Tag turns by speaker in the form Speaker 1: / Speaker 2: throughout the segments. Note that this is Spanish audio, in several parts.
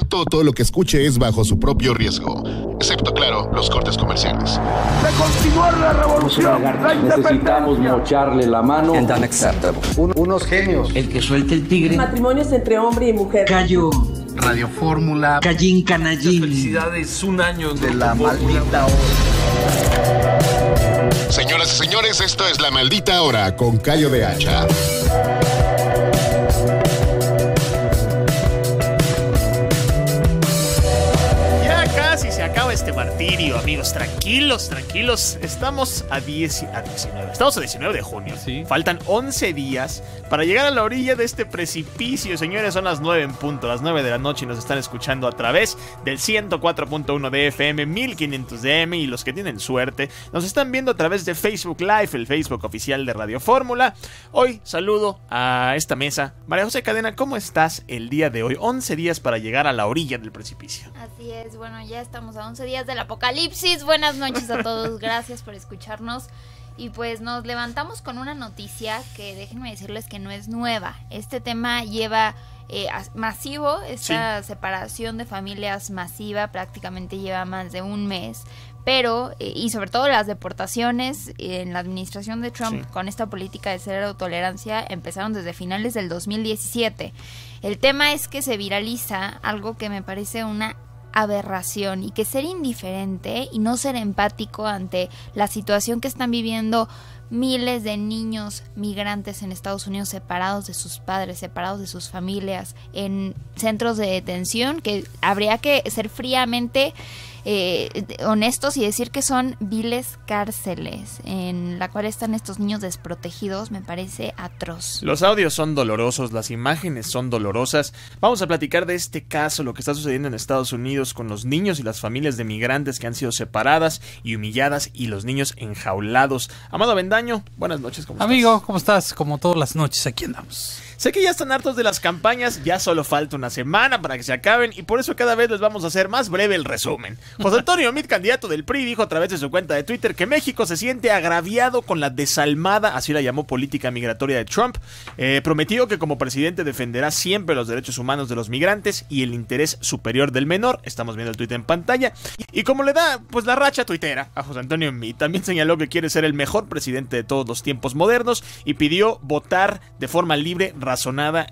Speaker 1: efecto, todo lo que escuche es bajo su propio riesgo, excepto, claro, los cortes comerciales.
Speaker 2: De continuar la revolución, la
Speaker 3: necesitamos mocharle la mano.
Speaker 4: And unacceptable.
Speaker 3: Unos genios.
Speaker 4: El que suelte el tigre.
Speaker 5: Matrimonios entre hombre y mujer.
Speaker 4: Callo.
Speaker 6: Radio Fórmula.
Speaker 4: Callín Canallín.
Speaker 6: Felicidades, un año
Speaker 3: de la maldita hora.
Speaker 1: Señoras y señores, esto es La Maldita Hora con Cayo de Hacha.
Speaker 7: Este martirio, amigos, tranquilos. Estamos a 19. Estamos a 19 de junio. ¿Sí? Faltan 11 días para llegar a la orilla de este precipicio. Señores, son las 9 en punto, las 9 de la noche, y nos están escuchando a través del 104.1 de FM, 1500 de M, y los que tienen suerte nos están viendo a través de Facebook Live, el Facebook oficial de Radio Fórmula. Hoy saludo a esta mesa. María José Cadena, ¿cómo estás el día de hoy? 11 días para llegar a la orilla del precipicio.
Speaker 8: Así es, bueno, ya estamos a 11 días del apocalipsis. Buenas noches a todos, gracias por escucharnos. Y pues nos levantamos con una noticia que déjenme decirles que no es nueva. Este tema lleva masivo, esta separación de familias masiva prácticamente lleva más de un mes. Pero, y sobre todo las deportaciones en la administración de Trump con esta política de cero tolerancia empezaron desde finales del 2017. El tema es que se viraliza algo que me parece una aberración, y que ser indiferente y no ser empático ante la situación que están viviendo miles de niños migrantes en Estados Unidos, separados de sus padres, separados de sus familias, en centros de detención, que habría que ser fríamente honestos y decir que son viles cárceles en la cual están estos niños desprotegidos. Me parece atroz.
Speaker 7: Los audios son dolorosos, las imágenes son dolorosas. Vamos a platicar de este caso, lo que está sucediendo en Estados Unidos con los niños y las familias de migrantes que han sido separadas y humilladas, y los niños enjaulados. Amado Avendaño, buenas noches, ¿cómo estás?
Speaker 9: Amigo, ¿cómo estás? Como todas las noches, aquí andamos.
Speaker 7: Sé que ya están hartos de las campañas, ya solo falta una semana para que se acaben, y por eso cada vez les vamos a hacer más breve el resumen. José Antonio Meade, candidato del PRI, dijo a través de su cuenta de Twitter que México se siente agraviado con la desalmada, así la llamó, política migratoria de Trump. Prometió que como presidente defenderá siempre los derechos humanos de los migrantes y el interés superior del menor. Estamos viendo el tuit en pantalla. Y como le da pues la racha tuitera a José Antonio Meade, también señaló que quiere ser el mejor presidente de todos los tiempos modernos y pidió votar de forma libre, razonada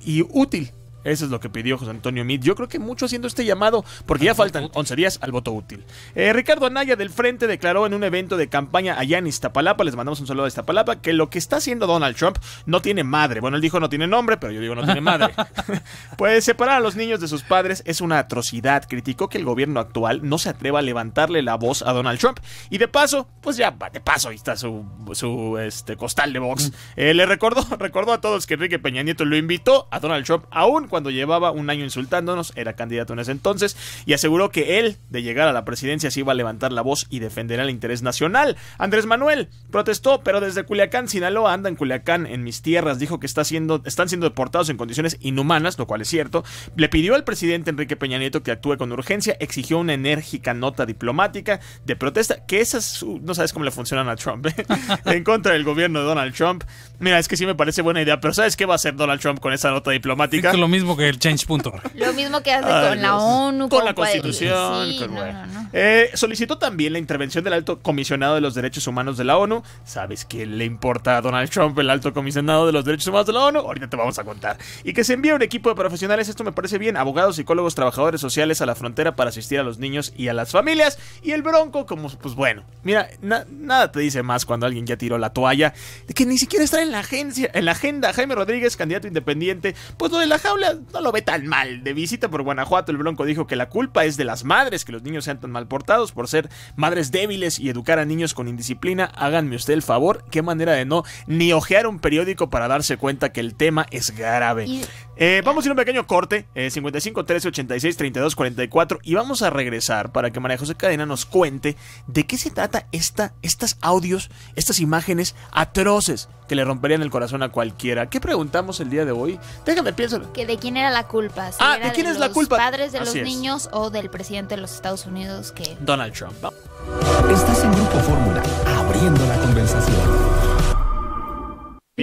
Speaker 7: y útil. Eso es lo que pidió José Antonio Meade. Yo creo que mucho haciendo este llamado, porque ya faltan 11 días al voto útil. Ricardo Anaya del Frente declaró en un evento de campaña allá en Iztapalapa, les mandamos un saludo a Iztapalapa, que lo que está haciendo Donald Trump no tiene madre. Bueno, él dijo no tiene nombre, pero yo digo no tiene madre. Pues separar a los niños de sus padres es una atrocidad. Criticó que el gobierno actual no se atreva a levantarle la voz a Donald Trump. Y de paso, pues ya, de paso, ahí está su costal de box. Le recordó a todos que Enrique Peña Nieto lo invitó a Donald Trump, aún cuando llevaba un año insultándonos, era candidato en ese entonces, y aseguró que él, de llegar a la presidencia, se iba a levantar la voz y defenderá el interés nacional. Andrés Manuel protestó, pero desde Culiacán, Sinaloa, anda en Culiacán, en mis tierras, dijo que están siendo deportados en condiciones inhumanas, lo cual es cierto. Le pidió al presidente Enrique Peña Nieto que actúe con urgencia, exigió una enérgica nota diplomática de protesta, que esas no sabes cómo le funcionan a Trump, en contra del gobierno de Donald Trump. Mira, es que sí me parece buena idea, pero ¿sabes qué va a hacer Donald Trump con esa nota diplomática?
Speaker 9: Es lo mismo que el Change.org.
Speaker 8: Lo mismo que hace con la ONU,
Speaker 7: con la Constitución.
Speaker 8: Sí,
Speaker 7: no. Solicitó también la intervención del Alto Comisionado de los Derechos Humanos de la ONU. ¿Sabes qué le importa a Donald Trump el Alto Comisionado de los Derechos Humanos de la ONU? Ahorita te vamos a contar. Y que se envíe un equipo de profesionales, esto me parece bien, abogados, psicólogos, trabajadores sociales a la frontera para asistir a los niños y a las familias. Y el Bronco, como pues bueno, mira, nada te dice más cuando alguien ya tiró la toalla, de que ni siquiera está en la agenda. Jaime Rodríguez, candidato independiente, pues lo de la jaula no lo ve tan mal. De visita por Guanajuato, el Bronco dijo que la culpa es de las madres, que los niños sean tan mal portados por ser madres débiles y educar a niños con indisciplina. Háganme usted el favor, qué manera de no ni ojear un periódico para darse cuenta que el tema es grave. Vamos a ir a un pequeño corte, 55 13 86 32 44, y vamos a regresar para que María José Cadena nos cuente de qué se trata estas audios, estas imágenes atroces que le romperían el corazón a cualquiera. ¿Qué preguntamos el día de hoy? Déjame piénsalo.
Speaker 8: Que de quién era la culpa. Si
Speaker 7: ¿de quién es la culpa?
Speaker 8: ¿Padres de los niños o del presidente de los Estados Unidos? Que
Speaker 7: Donald Trump.
Speaker 10: Estás en Grupo Fórmula, abriendo la conversación.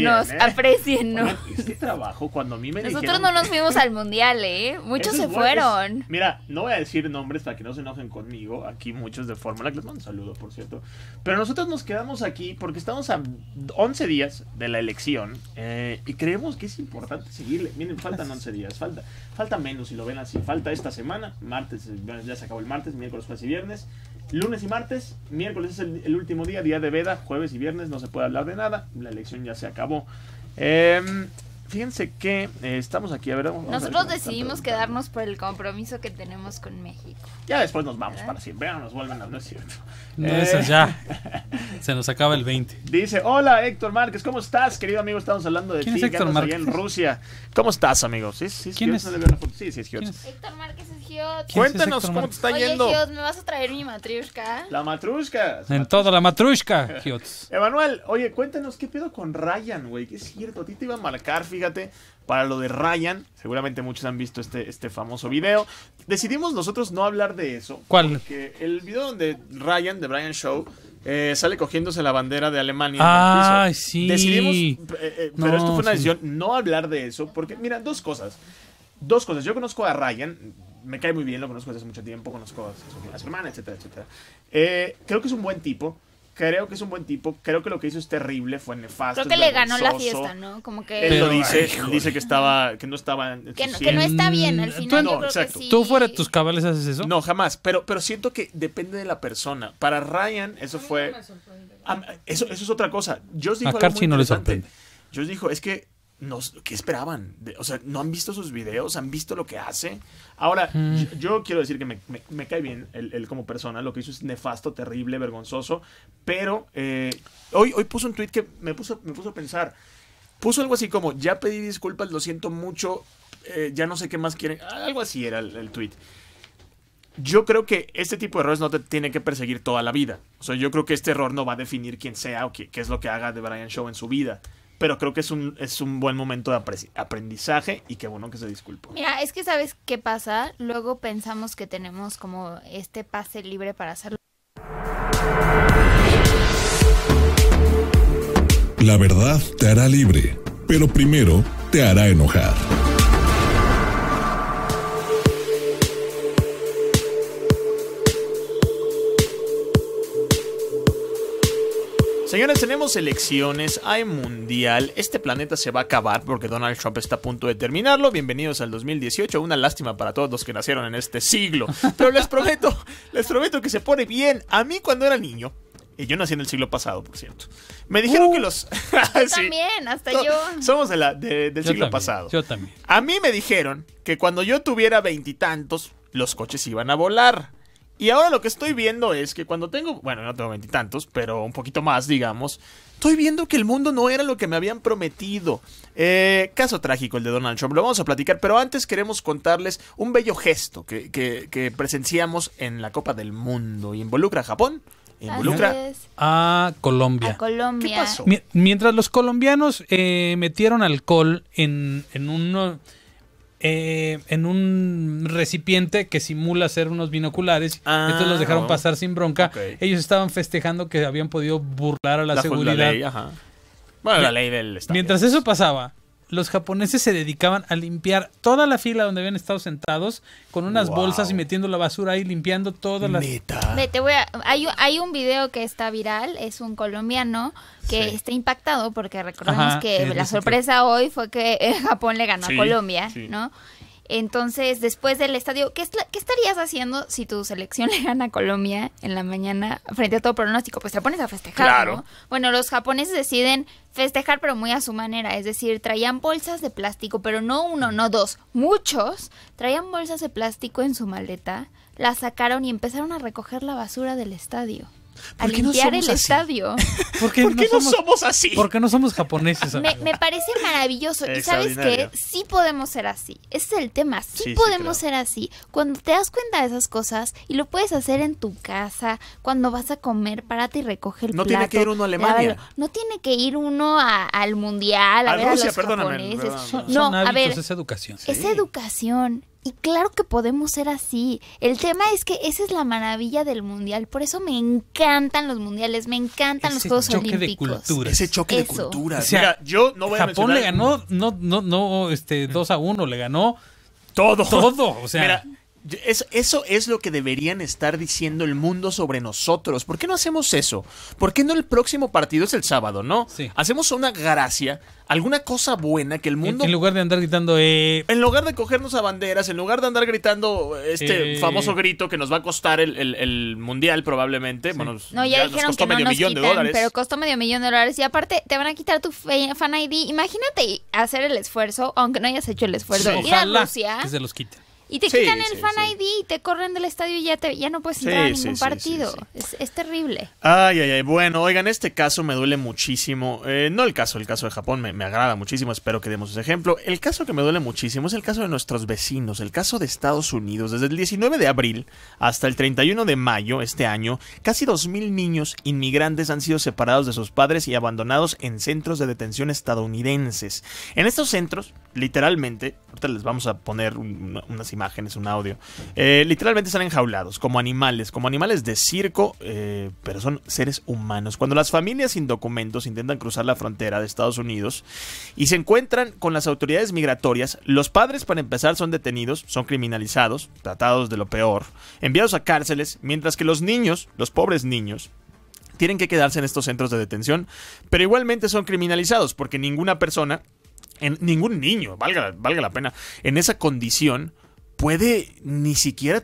Speaker 8: nos aprecien, ¿no?
Speaker 7: Oigan, es que trabajo cuando a mí me
Speaker 8: Nosotros
Speaker 7: dijeron...
Speaker 8: no nos fuimos al mundial, muchos
Speaker 7: Eso
Speaker 8: se
Speaker 7: es bueno,
Speaker 8: fueron.
Speaker 7: Mira, no voy a decir nombres para que no se enojen conmigo. Aquí muchos de Fórmula, que les mando un saludo, por cierto. Pero nosotros nos quedamos aquí porque estamos a 11 días de la elección y creemos que es importante seguirle. Miren, faltan 11 días, falta menos si lo ven así. Falta esta semana, martes, ya se acabó el martes, miércoles, jueves y viernes. Lunes y martes, miércoles es el último día de veda, jueves y viernes no se puede hablar de nada, la elección ya se acabó. Fíjense que estamos aquí, a ver,
Speaker 8: nosotros decidimos quedarnos por el compromiso que tenemos con México.
Speaker 7: Ya después nos vamos para siempre, ya nos vuelven a... No es cierto.
Speaker 9: No, esas ya. Se nos acaba el 20.
Speaker 7: Dice, hola Héctor Márquez, ¿cómo estás, querido amigo? Estamos hablando de
Speaker 9: ¿Quién
Speaker 7: ti,
Speaker 9: es Héctor
Speaker 7: que andas allá
Speaker 9: Márquez?
Speaker 7: en Rusia. ¿Cómo estás, amigo? ¿Sí,
Speaker 9: ¿Quién es?
Speaker 7: ¿No le veo la foto? Sí, es
Speaker 9: ¿Quién
Speaker 7: Giotz.
Speaker 9: es?
Speaker 8: Héctor Márquez es Giot.
Speaker 9: ¿Quién es
Speaker 7: Cuéntanos
Speaker 9: Héctor
Speaker 7: cómo te
Speaker 9: Márquez?
Speaker 7: está
Speaker 8: Oye,
Speaker 7: yendo.
Speaker 8: Giot, ¿me vas a traer mi matrushka?
Speaker 7: La matrushka.
Speaker 9: En toda la matrushka, Giotz.
Speaker 7: Emanuel, oye, cuéntanos qué pedo con Ryan, güey, que es cierto, a ti te iba a marcar, fíjate, para lo de Ryan, seguramente muchos han visto este famoso video. Decidimos nosotros no hablar de eso.
Speaker 9: ¿Cuál?
Speaker 7: Porque el video donde Ryan, de Brian Show, sale cogiéndose la bandera de Alemania
Speaker 9: Ay,
Speaker 7: en el piso.
Speaker 9: sí.
Speaker 7: Decidimos, pero
Speaker 9: No,
Speaker 7: esto fue una
Speaker 9: sí.
Speaker 7: decisión, no hablar de eso, porque, mira, dos cosas. Yo conozco a Ryan, me cae muy bien, lo conozco desde hace mucho tiempo, conozco a su hermana, etcétera, etcétera. Creo que es un buen tipo. Creo que lo que hizo es terrible, fue nefasto.
Speaker 8: Creo que
Speaker 7: es
Speaker 8: le ganó la
Speaker 7: vergonzoso.
Speaker 8: fiesta, ¿no? Como que...
Speaker 7: Él lo
Speaker 9: Pero,
Speaker 7: dice,
Speaker 9: híjole.
Speaker 7: dice que no estaba en
Speaker 8: Que
Speaker 7: sus
Speaker 8: no,
Speaker 7: cien.
Speaker 8: está bien, al
Speaker 9: Mm,
Speaker 8: final
Speaker 7: no,
Speaker 8: yo creo
Speaker 7: exacto.
Speaker 8: que sí.
Speaker 9: ¿Tú fuera de tus cabales haces eso?
Speaker 7: No, jamás, pero siento que depende de la persona. Para Ryan eso fue... Eso es otra cosa. Josh dijo
Speaker 9: A
Speaker 7: algo
Speaker 9: Karchi
Speaker 7: muy
Speaker 9: no le
Speaker 7: interesante.
Speaker 9: sorprende.
Speaker 7: Josh dijo, es que... ¿Qué esperaban? O sea, ¿no han visto sus videos? ¿Han visto lo que hace? Ahora, yo quiero decir que me cae bien él como persona. Lo que hizo es nefasto, terrible, vergonzoso. Pero hoy puso un tweet que me puso a pensar. Puso algo así como, ya pedí disculpas, lo siento mucho, ya no sé qué más quieren. Algo así era el tweet. Yo creo que este tipo de errores no te tiene que perseguir toda la vida. O sea, yo creo que este error no va a definir quién sea o qué es lo que haga de Brian Show en su vida. Pero creo que es un buen momento de aprendizaje y qué bueno que se disculpó.
Speaker 8: Mira, es que ¿sabes qué pasa? Luego pensamos que tenemos como este pase libre para hacerlo.
Speaker 10: La verdad te hará libre, pero primero te hará enojar.
Speaker 7: Señores, tenemos elecciones, hay mundial, este planeta se va a acabar porque Donald Trump está a punto de terminarlo. Bienvenidos al 2018, una lástima para todos los que nacieron en este siglo. Pero les prometo que se pone bien. A mí cuando era niño, y yo nací en el siglo pasado, por cierto, me dijeron que los...
Speaker 8: Yo también, hasta yo.
Speaker 7: Somos del siglo
Speaker 9: también,
Speaker 7: pasado.
Speaker 9: Yo también.
Speaker 7: A mí me dijeron que cuando yo tuviera 20 y tantos, los coches iban a volar. Y ahora lo que estoy viendo es que cuando tengo... Bueno, no tengo 20 y tantos, pero un poquito más, digamos. Estoy viendo que el mundo no era lo que me habían prometido. Caso trágico el de Donald Trump. Lo vamos a platicar, pero antes queremos contarles un bello gesto que presenciamos en la Copa del Mundo. Y involucra a Japón. Involucra...
Speaker 8: Así es.
Speaker 9: A Colombia.
Speaker 8: A Colombia.
Speaker 7: ¿Qué pasó?
Speaker 9: Mientras los colombianos metieron alcohol en un recipiente que simula ser unos binoculares, entonces los dejaron pasar sin bronca.
Speaker 7: Ok.
Speaker 9: Ellos estaban festejando que habían podido burlar a la seguridad.
Speaker 7: La ley, ajá. Bueno, la ley del Estado.
Speaker 9: Mientras eso pasaba, los japoneses se dedicaban a limpiar toda la fila donde habían estado sentados con unas bolsas y metiendo la basura ahí, limpiando todas las...
Speaker 7: Neta.
Speaker 8: Ve, hay un video que está viral, es un colombiano que está impactado porque recordemos que la sorpresa hoy fue que Japón le ganó a Colombia, ¿no? Entonces, después del estadio, ¿qué estarías haciendo si tu selección le gana a Colombia en la mañana frente a todo pronóstico? Pues te pones a festejar,
Speaker 7: Claro.
Speaker 8: ¿no? Bueno, los japoneses deciden festejar, pero muy a su manera. Es decir, traían bolsas de plástico, pero no uno, no dos, muchos. Traían bolsas de plástico en su maleta, las sacaron y empezaron a recoger la basura del estadio. A
Speaker 7: ¿Por qué no
Speaker 8: limpiar el
Speaker 7: somos así?
Speaker 8: estadio.
Speaker 7: ¿Por qué no somos así?
Speaker 9: Porque no somos japoneses.
Speaker 8: Me parece maravilloso. Y sabes
Speaker 7: Extraordinario.
Speaker 8: que sí podemos ser así. Ese es el tema. Sí,
Speaker 7: Sí,
Speaker 8: podemos
Speaker 7: creo.
Speaker 8: ser así. Cuando te das cuenta de esas cosas y lo puedes hacer en tu casa, cuando vas a comer, párate y recoge el
Speaker 7: No
Speaker 8: plato.
Speaker 7: tiene que ir uno a Alemania.
Speaker 8: lávalo. No tiene que ir uno al mundial a
Speaker 7: A
Speaker 8: ver
Speaker 7: Rusia,
Speaker 8: a los
Speaker 7: perdóname,
Speaker 8: japoneses.
Speaker 7: perdóname.
Speaker 9: Son
Speaker 8: No, a
Speaker 9: hábitos,
Speaker 8: ver,
Speaker 9: es educación.
Speaker 8: es educación. Y claro que podemos ser así. El tema es que esa es la maravilla del mundial. Por eso me encantan los mundiales, me encantan los Juegos Olímpicos.
Speaker 7: Ese choque de culturas.
Speaker 9: O sea,
Speaker 7: mira, yo no voy a
Speaker 9: Japón
Speaker 7: mencionar...
Speaker 9: le ganó, no 2-1, le ganó
Speaker 7: todo.
Speaker 9: O sea,
Speaker 7: mira, eso es lo que deberían estar diciendo el mundo sobre nosotros. ¿Por qué no hacemos eso? ¿Por qué no el próximo partido es el sábado, no?
Speaker 9: Sí.
Speaker 7: Hacemos una gracia, alguna cosa buena que el mundo...
Speaker 9: En lugar de andar gritando...
Speaker 7: En lugar de cogernos a banderas, en lugar de andar gritando famoso grito que nos va a costar el mundial probablemente. Sí. Bueno,
Speaker 8: no, ya dijeron
Speaker 7: nos costó
Speaker 8: que no nos quitan,
Speaker 7: $500,000.
Speaker 8: pero costó $500,000 y aparte te van a quitar tu Fan ID. Imagínate hacer el esfuerzo, aunque no hayas hecho el esfuerzo,
Speaker 9: Sí.
Speaker 8: ir a
Speaker 9: Ojalá
Speaker 8: Rusia
Speaker 9: que se los quiten.
Speaker 8: y te quitan el Fan ID y te corren del estadio y ya no puedes entrar a ningún partido. Es terrible.
Speaker 7: Ay. Bueno, oigan, este caso me duele muchísimo. No el caso de Japón me agrada muchísimo. Espero que demos ese ejemplo. El caso que me duele muchísimo es el caso de nuestros vecinos. El caso de Estados Unidos. Desde el 19 de abril hasta el 31 de mayo este año, casi 2,000 niños inmigrantes han sido separados de sus padres y abandonados en centros de detención estadounidenses. En estos centros, literalmente, ahorita les vamos a poner unas imágenes, un audio. Literalmente están enjaulados como animales de circo, pero son seres humanos. Cuando las familias sin documentos intentan cruzar la frontera de Estados Unidos y se encuentran con las autoridades migratorias, los padres, para empezar, son detenidos, son criminalizados, tratados de lo peor, enviados a cárceles, mientras que los niños, los pobres niños, tienen que quedarse en estos centros de detención, pero igualmente son criminalizados porque ninguna persona, ningún niño, valga la pena, en esa condición puede ni siquiera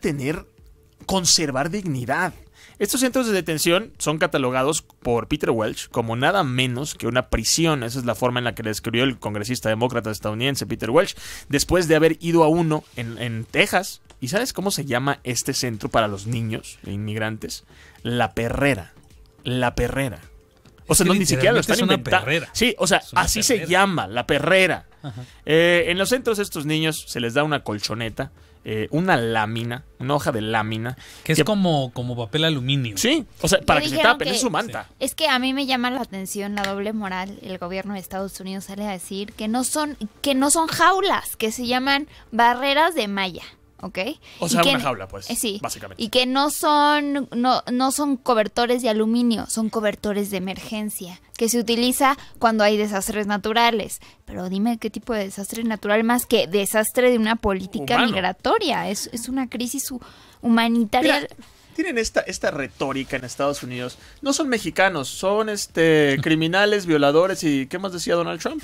Speaker 7: conservar dignidad. Estos centros de detención son catalogados por Peter Welch como nada menos que una prisión. Esa es la forma en la que le describió el congresista demócrata estadounidense Peter Welch, después de haber ido a uno en Texas. ¿Y sabes cómo se llama este centro para los niños e inmigrantes? La Perrera. La Perrera. O sea, no, ni siquiera lo están inventando. Sí, o sea, así se llama, La Perrera. En los centros estos niños se les da una colchoneta, una lámina, una hoja de lámina.
Speaker 9: Que es como papel aluminio.
Speaker 7: Sí, o sea, para que se tapen, es su manta.
Speaker 8: Sí. Es que a mí me llama la atención la doble moral. El gobierno de Estados Unidos sale a decir que no son jaulas, que se llaman barreras de malla. ¿Ok?
Speaker 7: O sea, una jaula, pues, básicamente.
Speaker 8: Y que no son cobertores de aluminio, son cobertores de emergencia, que se utiliza cuando hay desastres naturales. Pero dime qué tipo de desastre natural más que desastre de una política migratoria. Es una crisis humanitaria.
Speaker 7: Mira, tienen esta retórica en Estados Unidos. No son mexicanos, son criminales, violadores y ¿qué más decía Donald Trump?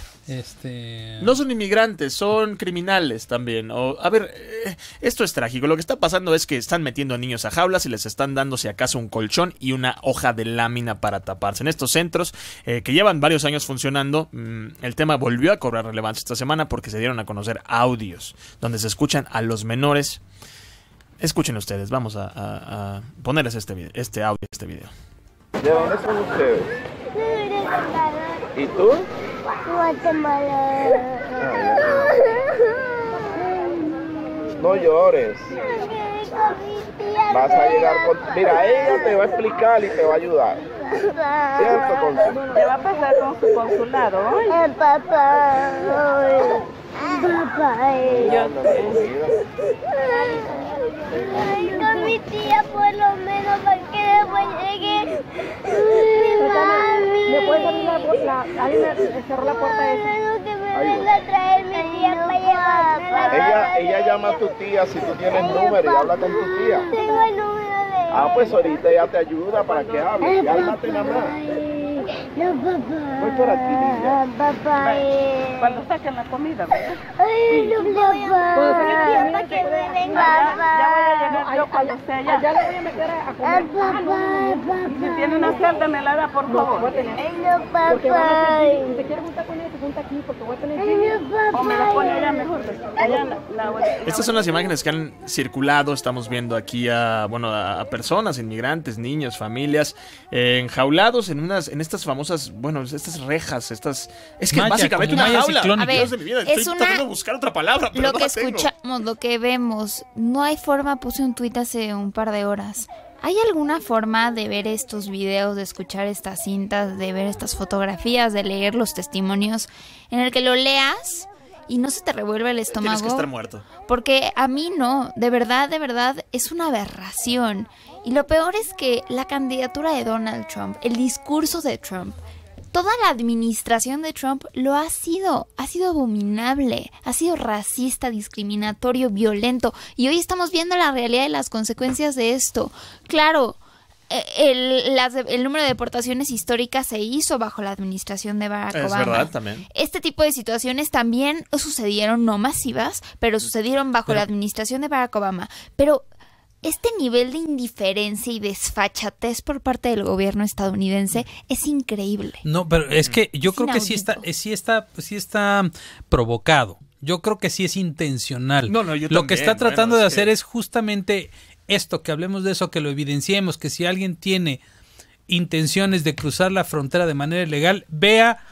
Speaker 7: No son inmigrantes, son criminales también. A ver, esto es trágico. Lo que está pasando es que están metiendo a niños a jaulas y les están dando si acaso un colchón y una hoja de lámina para taparse. En estos centros que llevan varios años funcionando, el tema volvió a cobrar relevancia esta semana porque se dieron a conocer audios donde se escuchan a los menores. Escuchen ustedes, vamos a ponerles este audio, este video.
Speaker 11: ¿De dónde son ustedes? ¿Y tú?
Speaker 12: Guatemala.
Speaker 11: No llores. Vas a llegar con... Mira, ella te va a explicar y te va a ayudar. ¿Cierto, Consul?
Speaker 12: ¿Qué va a pasar con su consulado hoy? Papá. Papá. Ay, con mi tía por lo menos para que después llegue mi mami. ¿Me puedes abrir alguien me cerró la puerta esa? Que me venga a traer mi tía para llevar.
Speaker 11: Ella llama a tu tía si tú tienes número y habla con tu tía.
Speaker 12: Tengo el número de ella.
Speaker 11: Pues ahorita ella te ayuda para que hable. Cálmate, mamá.
Speaker 12: No, papá.
Speaker 11: Voy por aquí, niña.
Speaker 12: Papá.
Speaker 13: Cuando saquen la comida, ¿verdad?
Speaker 12: Ay, no, papá. Para que me venga.
Speaker 13: Ya voy a llegar yo cuando esté allá.
Speaker 12: Ya le voy a meter a comer. Papá.
Speaker 13: Si tiene una celda, me la da, por favor.
Speaker 12: Ay, no, papá.
Speaker 13: Si te quieres juntar con ella, te junta aquí, porque voy a tener que... O me la pone allá mejor.
Speaker 7: Estas son las imágenes que han circulado. Estamos viendo aquí a personas, inmigrantes, niños, familias, enjaulados en estas famosas, estas rejas, es que es básicamente una jaula.
Speaker 8: A ver,
Speaker 7: estoy tratando de buscar otra palabra, pero
Speaker 8: lo que escuchamos, lo que vemos, no hay forma. Puse un tuit hace un par de horas. ¿Hay alguna forma de ver estos videos, de escuchar estas cintas, de ver estas fotografías, de leer los testimonios, en el que lo leas y no se te revuelve el estómago.
Speaker 7: Tienes que estar muerto.
Speaker 8: Porque a mí no, de verdad, es una aberración. Y lo peor es que la candidatura de Donald Trump, el discurso de Trump, toda la administración de Trump lo ha sido abominable, ha sido racista, discriminatorio, violento. Y hoy estamos viendo la realidad de las consecuencias de esto. Claro, el número de deportaciones históricas se hizo bajo la administración de Barack Obama.
Speaker 7: Es verdad, también.
Speaker 8: Este tipo de situaciones también sucedieron, no masivas, pero sucedieron bajo la administración de Barack Obama. Pero este nivel de indiferencia y desfachatez por parte del gobierno estadounidense es increíble.
Speaker 9: No, pero es que yo creo que sí está provocado. Yo creo que sí es intencional.
Speaker 7: No, yo
Speaker 9: lo que
Speaker 7: también,
Speaker 9: está tratando de hacer
Speaker 7: que...
Speaker 9: es justamente esto, que hablemos de eso, que lo evidenciemos, que si alguien tiene intenciones de cruzar la frontera de manera ilegal, vea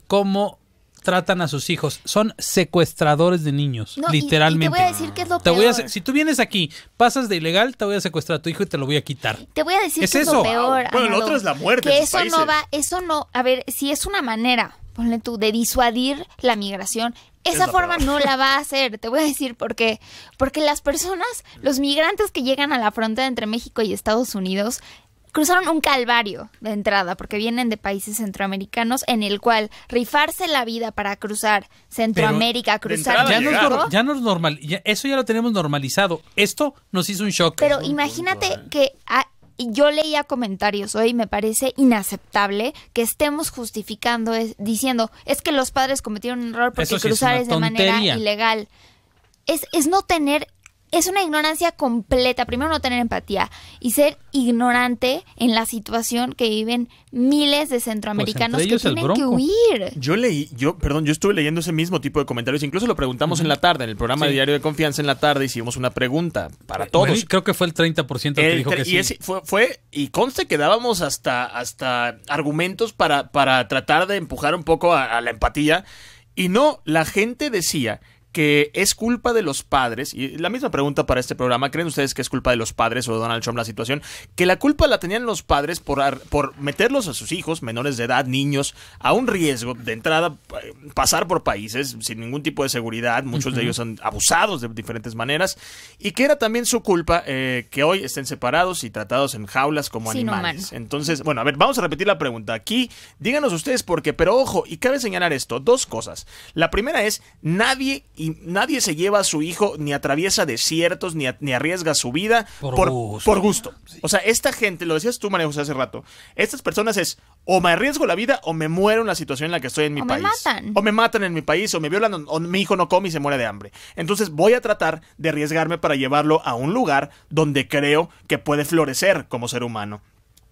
Speaker 9: cómo tratan a sus hijos. Son secuestradores de niños, literalmente.
Speaker 8: Y te voy a decir que es lo peor.
Speaker 9: Si tú vienes aquí, pasas de ilegal, te voy a secuestrar a tu hijo y te lo voy a quitar.
Speaker 8: Te voy a decir que es lo peor.
Speaker 7: Bueno, lo otro es la muerte.
Speaker 8: Que eso no, a ver, si es una manera, ponle tú, de disuadir la migración, esa forma no la va a hacer. Te voy a decir por qué. Porque las personas, los migrantes que llegan a la frontera entre México y Estados Unidos, cruzaron un calvario de entrada, porque vienen de países centroamericanos en el cual rifarse la vida para cruzar Centroamérica, cruzar México.
Speaker 9: Ya no es normal, eso ya lo tenemos normalizado. Esto nos hizo un shock.
Speaker 8: Pero imagínate que yo leía comentarios hoy, me parece inaceptable que estemos justificando, diciendo, es que los padres cometieron un error porque cruzar es de manera ilegal. Es no tener... Es una ignorancia completa. Primero, no tener empatía y ser ignorante en la situación que viven miles de centroamericanos que tienen que huir.
Speaker 7: Yo estuve leyendo ese mismo tipo de comentarios. Incluso lo preguntamos en la tarde, en el programa de Diario de Confianza en la tarde. Hicimos una pregunta para todos.
Speaker 9: Bueno, creo que fue el 30% que dijo que sí.
Speaker 7: Y conste que dábamos hasta argumentos para tratar de empujar un poco a la empatía. Y no, la gente decía que es culpa de los padres, y la misma pregunta para este programa, ¿creen ustedes que es culpa de los padres o de Donald Trump la situación? Que la culpa la tenían los padres por meterlos a sus hijos, menores de edad, niños, a un riesgo de entrada, pasar por países sin ningún tipo de seguridad, muchos de ellos han abusados de diferentes maneras, y que era también su culpa que hoy estén separados y tratados en jaulas como animales. Entonces, bueno, a ver, vamos a repetir la pregunta. Aquí, díganos ustedes por qué, pero ojo, y cabe señalar esto, dos cosas. La primera es, nadie se lleva a su hijo, ni atraviesa desiertos, ni arriesga su vida por gusto. O sea, esta gente, lo decías tú, María José, hace rato, estas personas es, o me arriesgo la vida o me muero en la situación en la que estoy en mi país. O me matan en mi país, o me violan, o mi hijo no come y se muere de hambre. Entonces voy a tratar de arriesgarme para llevarlo a un lugar donde creo que puede florecer como ser humano.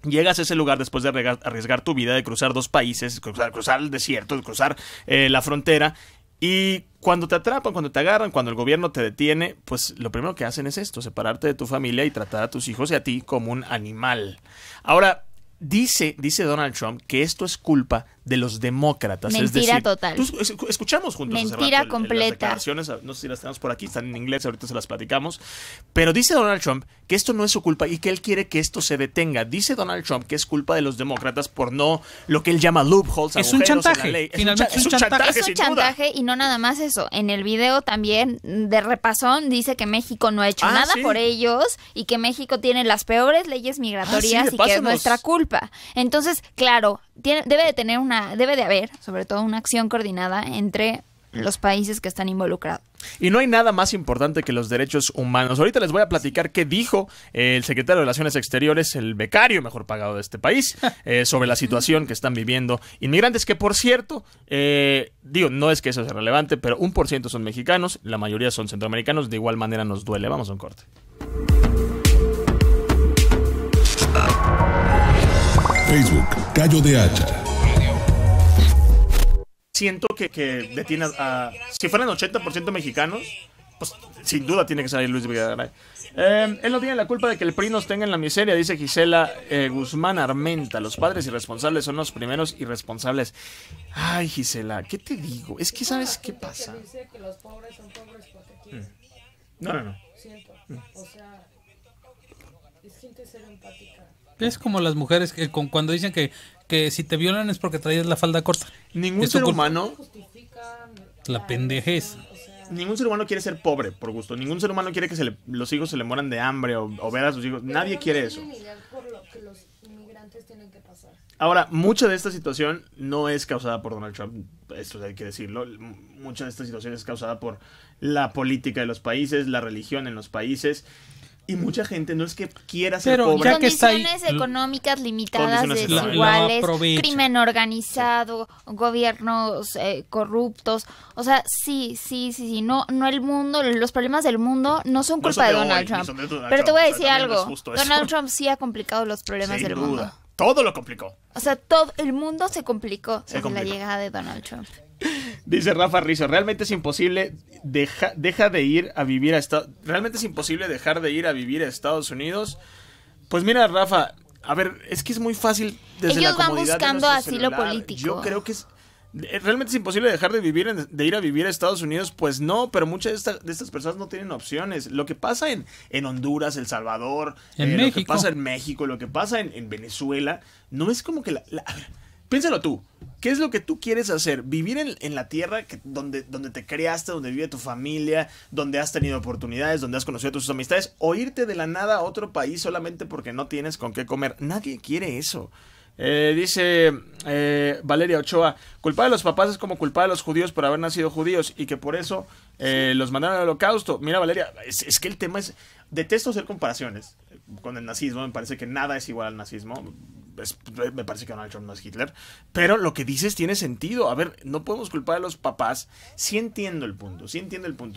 Speaker 7: Llegas a ese lugar después de arriesgar tu vida, de cruzar dos países, cruzar el desierto, de cruzar la frontera. Y cuando te atrapan, cuando te agarran, cuando el gobierno te detiene, pues lo primero que hacen es esto, separarte de tu familia y tratar a tus hijos y a ti como un animal. Ahora, dice Donald Trump que esto es culpa de los demócratas.
Speaker 8: Mentira total.
Speaker 7: Escuchamos juntos
Speaker 8: mentira
Speaker 7: hace rato
Speaker 8: completa.
Speaker 7: las declaraciones, no sé si las tenemos por aquí, están en inglés, ahorita se las platicamos. Pero dice Donald Trump que esto no es su culpa y que él quiere que esto se detenga. Dice Donald Trump que es culpa de los demócratas por lo que él llama loopholes,
Speaker 9: es un chantaje.
Speaker 7: En la ley.
Speaker 9: Finalmente
Speaker 7: es un chantaje,
Speaker 8: es un chantaje y no nada más eso. En el video también, de repasón, dice que México no ha hecho nada por ellos y que México tiene las peores leyes migratorias y que es nuestra culpa. Entonces, claro, debe de haber, sobre todo, una acción coordinada entre los países que están involucrados.
Speaker 7: Y no hay nada más importante que los derechos humanos. Ahorita les voy a platicar qué dijo el secretario de Relaciones Exteriores, el becario mejor pagado de este país, sobre la situación que están viviendo inmigrantes, que por cierto, no es que eso sea relevante, pero 1% son mexicanos, la mayoría son centroamericanos, de igual manera nos duele. Vamos a un corte.
Speaker 10: Facebook, Gallo de Hacha.
Speaker 7: Siento que detiene a... Si fueran 80% mexicanos, pues sin duda tiene que salir Luis Videgaray. Él no tiene la culpa de que el PRI nos tenga en la miseria, dice Gisela Guzmán Armenta. Los padres irresponsables son los primeros irresponsables. Ay, Gisela, ¿qué te digo? Es que ¿sabes qué pasa?
Speaker 13: Dice que los pobres son pobres porque...
Speaker 7: No.
Speaker 13: Siento. O sea, siente ser empática.
Speaker 9: Es como las mujeres que cuando dicen que si te violan es porque traías la falda corta.
Speaker 7: Ningún ser humano...
Speaker 9: La pendejez.
Speaker 7: Ningún ser humano quiere ser pobre por gusto. Ningún ser humano quiere que los hijos se le mueran de hambre o ver a sus hijos. Nadie quiere eso. Ahora, mucha de esta situación no es causada por Donald Trump, esto hay que decirlo. Mucha de esta situación es causada por la política de los países, la religión en los países. Y mucha gente no es que quiera ser pobre.
Speaker 8: Condiciones económicas limitadas, desiguales, crimen organizado, gobiernos corruptos. O sea, sí. No el mundo, los problemas del mundo no son culpa de Donald Trump. Pero te voy a decir algo. Donald Trump sí ha complicado los problemas del mundo.
Speaker 7: Todo lo complicó.
Speaker 8: O sea, todo el mundo se complicó desde la llegada de Donald Trump.
Speaker 7: Dice Rafa Rizzo, realmente es imposible deja de ir a vivir a realmente es imposible dejar de ir a vivir a Estados Unidos. Pues mira, Rafa, a ver, es que es muy fácil desde
Speaker 8: ellos
Speaker 7: la comodidad
Speaker 8: van buscando
Speaker 7: de
Speaker 8: asilo
Speaker 7: celular.
Speaker 8: político.
Speaker 7: Yo creo que realmente es imposible dejar de ir a vivir a Estados Unidos. Pues no, pero muchas de estas personas no tienen opciones. Lo que pasa en Honduras, El Salvador, lo que pasa en México, lo que pasa en Venezuela, no es como que a ver, piénsalo tú. ¿Qué es lo que tú quieres hacer? ¿Vivir en la tierra donde te criaste, donde vive tu familia, donde has tenido oportunidades, donde has conocido a tus amistades? ¿O irte de la nada a otro país solamente porque no tienes con qué comer? Nadie quiere eso. Dice Valeria Ochoa, culpar a los papás es como culpar a los judíos por haber nacido judíos y que por eso los mandaron al holocausto. Mira, Valeria, es que el tema es... Detesto hacer comparaciones con el nazismo, me parece que nada es igual al nazismo. Me parece que Donald Trump no es Hitler, pero lo que dices tiene sentido. A ver, no podemos culpar a los papás. Sí entiendo el punto,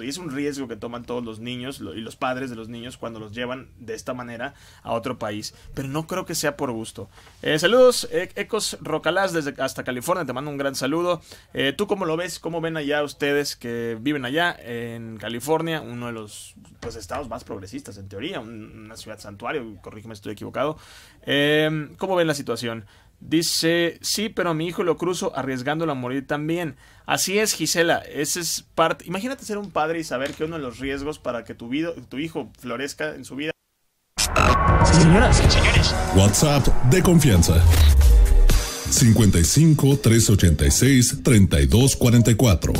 Speaker 7: y es un riesgo que toman todos los niños y los padres de los niños cuando los llevan de esta manera a otro país, pero no creo que sea por gusto. Saludos, Ecos Rocalás desde hasta California, te mando un gran saludo. ¿Tú cómo lo ves? ¿Cómo ven allá ustedes que viven allá en California, uno de los estados más progresistas en teoría, una ciudad santuario, corrígeme si estoy equivocado? ¿Cómo ven la situación? Dice, sí, pero a mi hijo lo cruzo arriesgándolo a morir también. Así es, Gisela, ese es parte. Imagínate ser un padre y saber que uno de los riesgos para que tu hijo florezca en su vida. Señoras y señores.
Speaker 10: WhatsApp de confianza. 55 386 3244.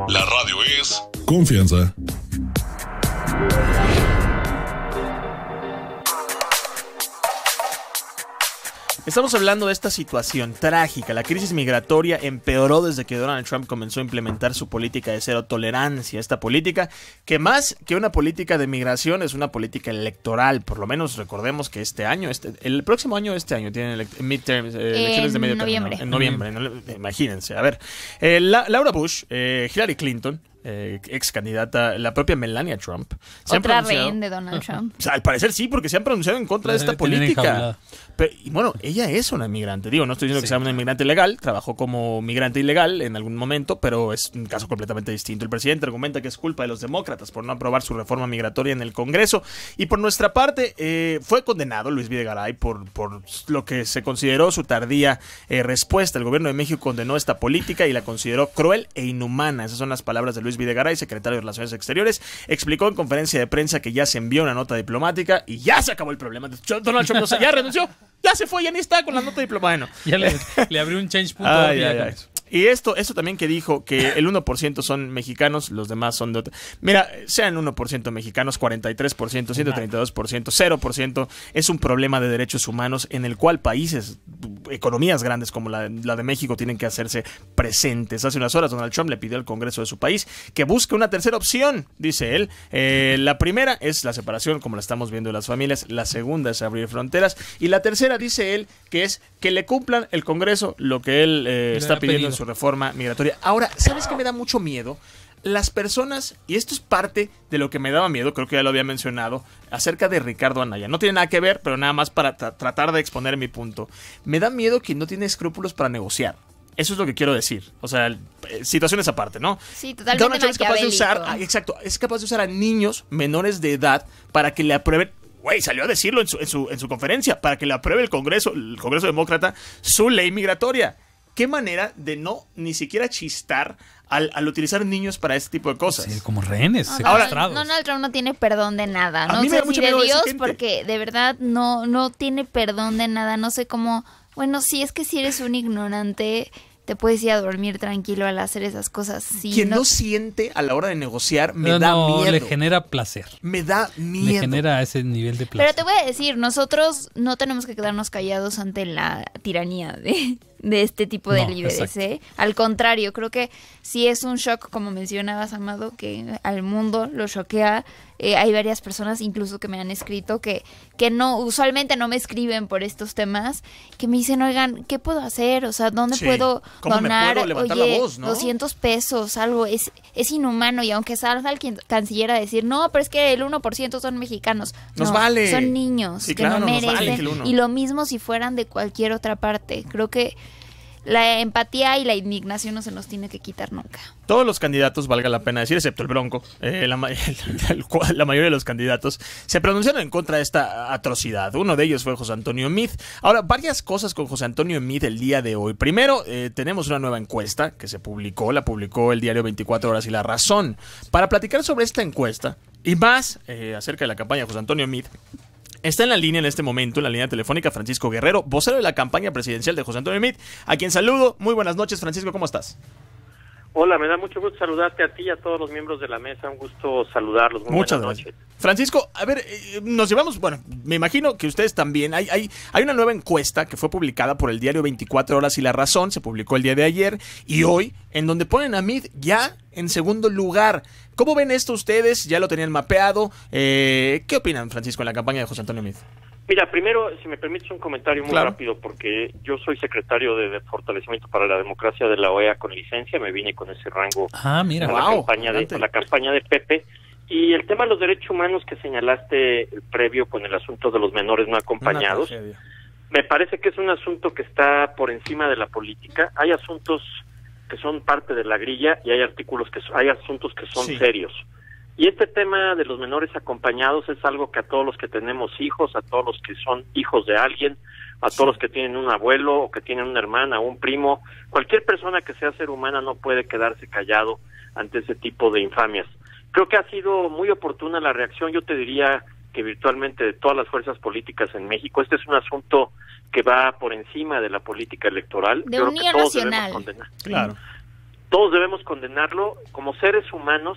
Speaker 10: La radio es confianza.
Speaker 7: Estamos hablando de esta situación trágica. La crisis migratoria empeoró desde que Donald Trump comenzó a implementar su política de cero tolerancia. Esta política que más que una política de migración es una política electoral. Por lo menos recordemos que el próximo año, tienen midterms, elecciones de medio término. En noviembre, imagínense. A ver, Laura Bush, Hillary Clinton, ex candidata, la propia Melania Trump.
Speaker 8: Otra rehén de Donald Trump.
Speaker 7: O sea, al parecer sí, porque se han pronunciado en contra de esta política. Pero, y bueno, ella es una inmigrante. Digo, no estoy diciendo que sea una inmigrante legal, trabajó como migrante ilegal en algún momento, pero es un caso completamente distinto. El presidente argumenta que es culpa de los demócratas por no aprobar su reforma migratoria en el Congreso. Y por nuestra parte, fue condenado Luis Videgaray por lo que se consideró su tardía respuesta. El gobierno de México condenó esta política y la consideró cruel e inhumana. Esas son las palabras de Luis Videgaray, secretario de Relaciones Exteriores. Explicó en conferencia de prensa que ya se envió una nota diplomática y ya se acabó el problema. Donald Trump ya renunció, ya se fue, ya ni está con la nota diplomática. Bueno.
Speaker 9: Ya le abrió un change.org.
Speaker 7: Y esto también que dijo que el 1% son mexicanos, los demás son de otra. Mira, sean 1% mexicanos, 43%, 132%, 0%, es un problema de derechos humanos en el cual países, economías grandes como la de México tienen que hacerse presentes. Hace unas horas Donald Trump le pidió al Congreso de su país que busque una tercera opción, dice él. La primera es la separación, como la estamos viendo de las familias. La segunda es abrir fronteras. Y la tercera, dice él, que es que le cumplan el Congreso lo que él está pidiendo en su reforma migratoria. Ahora, ¿sabes qué me da mucho miedo? Las personas, y esto es parte de lo que me daba miedo, creo que ya lo había mencionado, acerca de Ricardo Anaya. No tiene nada que ver, pero nada más para tratar de exponer mi punto. Me da miedo que no tiene escrúpulos para negociar. Eso es lo que quiero decir. O sea, situaciones aparte, ¿no?
Speaker 8: Sí, totalmente.
Speaker 7: Donald Trump es capaz de usar, es capaz de usar a niños menores de edad para que le aprueben. Güey, salió a decirlo en su conferencia, para que le apruebe el Congreso demócrata, su ley migratoria. ¿Qué manera de no ni siquiera chistar al utilizar niños para este tipo de cosas?
Speaker 9: Sí, como rehenes,
Speaker 8: secuestrados. Donald Trump no tiene perdón de nada. No sé si de Dios, porque de verdad no tiene perdón de nada. No sé cómo... Bueno, sí, es que si eres un ignorante, te puedes ir a dormir tranquilo al hacer esas cosas. Si
Speaker 7: Quien no siente a la hora de negociar me da miedo.
Speaker 9: Le genera placer.
Speaker 7: Me da miedo.
Speaker 9: Le genera ese nivel de placer.
Speaker 8: Pero te voy a decir, nosotros no tenemos que quedarnos callados ante la tiranía de este tipo de líderes, ¿eh? Al contrario, creo que sí es un shock, como mencionabas, Amado, que al mundo lo choquea. Hay varias personas incluso que me han escrito que no, usualmente no me escriben por estos temas, que me dicen, oigan, ¿qué puedo hacer? O sea, ¿dónde puedo donar?
Speaker 7: ¿Cómo levantar la voz, no?
Speaker 8: 200 pesos, algo, es inhumano. Y aunque salga el canciller a decir, no, pero es que el 1% son mexicanos.
Speaker 7: Nos vale.
Speaker 8: Son niños
Speaker 7: sí,
Speaker 8: que
Speaker 7: claro,
Speaker 8: no merecen.
Speaker 7: Vale,
Speaker 8: y lo mismo si fueran de cualquier otra parte. Creo que la empatía y la indignación no se nos tiene que quitar nunca.
Speaker 7: Todos los candidatos, valga la pena decir, excepto el Bronco, la mayoría de los candidatos se pronunciaron en contra de esta atrocidad. Uno de ellos fue José Antonio Meade. Ahora, varias cosas con José Antonio Meade el día de hoy. Primero, tenemos una nueva encuesta que se publicó, la publicó el diario 24 Horas y La Razón. Para platicar sobre esta encuesta y más acerca de la campaña de José Antonio Meade, está en la línea en este momento, en la línea telefónica, Francisco Guerrero, vocero de la campaña presidencial de José Antonio Meade, a quien saludo. Muy buenas noches, Francisco, ¿cómo estás?
Speaker 14: Hola, me da mucho gusto saludarte a ti y a todos los miembros de la mesa. Un gusto saludarlos.
Speaker 7: Muchas gracias. Francisco, a ver, nos llevamos, bueno, me imagino que ustedes también, hay una nueva encuesta que fue publicada por el diario 24 Horas y La Razón, se publicó el día de ayer y hoy, en donde ponen a Meade ya en segundo lugar. ¿Cómo ven esto ustedes? ¿Ya lo tenían mapeado? ¿Qué opinan, Francisco, en la campaña de José Antonio Meade?
Speaker 14: Mira, primero, si me permites un comentario muy rápido, porque yo soy secretario de Fortalecimiento para la Democracia de la OEA con licencia, me vine con ese rango
Speaker 9: mira,
Speaker 14: la campaña de Pepe, y el tema de los derechos humanos que señalaste el previo con el asunto de los menores no acompañados, me parece que es un asunto que está por encima de la política. Hay asuntos que son parte de la grilla y hay asuntos que son serios. Y este tema de los menores acompañados es algo que a todos los que tenemos hijos, a todos los que son hijos de alguien, a todos los que tienen un abuelo o que tienen una hermana o un primo, cualquier persona que sea ser humana no puede quedarse callado ante ese tipo de infamias. Creo que ha sido muy oportuna la reacción, yo te diría que virtualmente de todas las fuerzas políticas en México. Este es un asunto que va por encima de la política electoral.
Speaker 8: De unidad nacional.
Speaker 7: Claro.
Speaker 14: Todos debemos condenarlo. Como seres humanos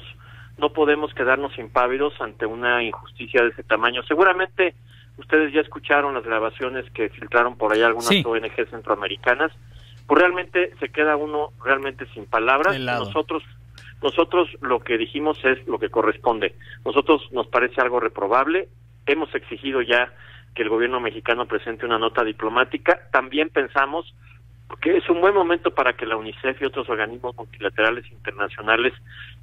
Speaker 14: no podemos quedarnos impávidos ante una injusticia de ese tamaño. Seguramente ustedes ya escucharon las grabaciones que filtraron por ahí algunas ONG centroamericanas. Pues realmente se queda uno realmente sin palabras. Nosotros lo que dijimos es lo que corresponde. Nosotros nos parece algo reprobable. Hemos exigido ya que el gobierno mexicano presente una nota diplomática. También pensamos que es un buen momento para que la UNICEF y otros organismos multilaterales internacionales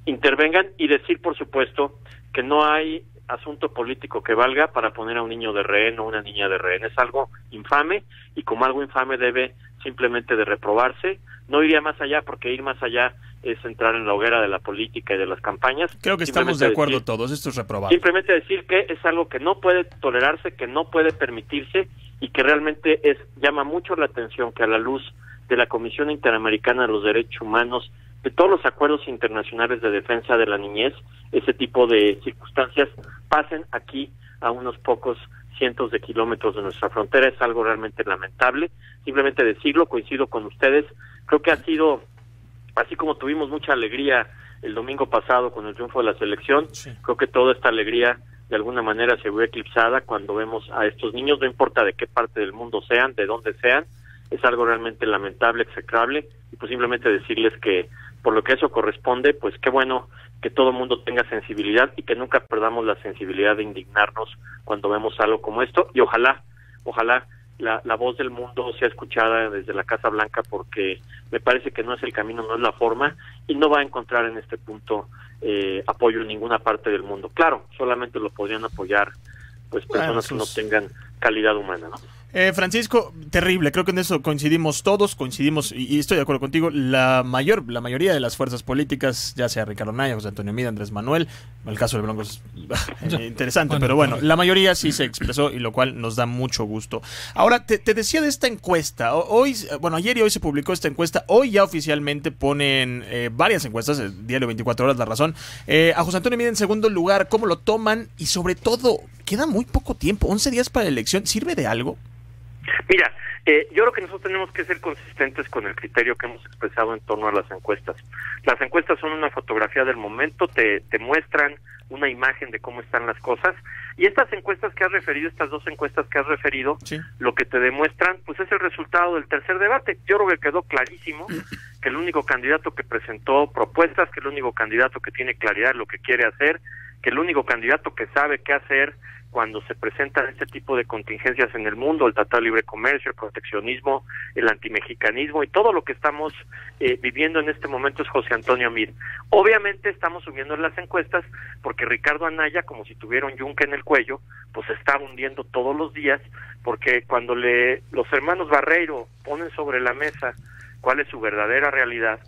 Speaker 14: intervengan y decir, por supuesto, que no hay asunto político que valga para poner a un niño de rehén o una niña de rehén. Es algo infame y como algo infame debe simplemente de reprobarse. No iría más allá, porque ir más allá es entrar en la hoguera de la política y de las campañas.
Speaker 7: Creo que estamos de acuerdo todos, esto es reprobable.
Speaker 14: Simplemente decir que es algo que no puede tolerarse, que no puede permitirse y que realmente llama mucho la atención que a la luz de la Comisión Interamericana de los Derechos Humanos, de todos los acuerdos internacionales de defensa de la niñez, ese tipo de circunstancias pasen aquí a unos pocos cientos de kilómetros de nuestra frontera. Es algo realmente lamentable. Simplemente decirlo, coincido con ustedes. Creo que ha sido, así como tuvimos mucha alegría el domingo pasado con el triunfo de la selección, creo que toda esta alegría de alguna manera se ve eclipsada cuando vemos a estos niños, no importa de qué parte del mundo sean, de dónde sean. Es algo realmente lamentable, execrable, y pues simplemente decirles que por lo que eso corresponde, pues qué bueno que todo el mundo tenga sensibilidad y que nunca perdamos la sensibilidad de indignarnos cuando vemos algo como esto, y ojalá la voz del mundo sea escuchada desde la Casa Blanca, porque me parece que no es el camino, no es la forma, y no va a encontrar en este punto apoyo en ninguna parte del mundo. Claro, solamente lo podrían apoyar pues personas que no tengan calidad humana, ¿no?
Speaker 7: Francisco, terrible, creo que en eso coincidimos todos, y estoy de acuerdo contigo, la mayoría de las fuerzas políticas, ya sea Ricardo Anaya, José Antonio Meade, Andrés Manuel, el caso del Bronco es interesante, pero bueno, la mayoría sí se expresó, y lo cual nos da mucho gusto. Ahora, te decía de esta encuesta, ayer y hoy se publicó esta encuesta, hoy ya oficialmente ponen varias encuestas, el diario 24 Horas, La Razón, a José Antonio Meade en segundo lugar, ¿cómo lo toman? Y sobre todo, queda muy poco tiempo, 11 días para la elección, ¿sirve de algo?
Speaker 14: Mira, Yo creo que nosotros tenemos que ser consistentes con el criterio que hemos expresado en torno a las encuestas. Las encuestas son una fotografía del momento, te muestran una imagen de cómo están las cosas, y estas encuestas que has referido, estas 2 encuestas que has referido, sí, lo que te demuestran, pues es el resultado del tercer debate. Yo creo que quedó clarísimo que el único candidato que presentó propuestas, que el único candidato que tiene claridad en lo que quiere hacer, que el único candidato que sabe qué hacer cuando se presentan este tipo de contingencias en el mundo, el Tratado de Libre Comercio, el proteccionismo, el antimexicanismo y todo lo que estamos viviendo en este momento es José Antonio Meade. Obviamente estamos subiendo en las encuestas porque Ricardo Anaya, como si tuviera un yunque en el cuello, pues se está hundiendo todos los días, porque cuando los hermanos Barreiro ponen sobre la mesa cuál es su verdadera realidad,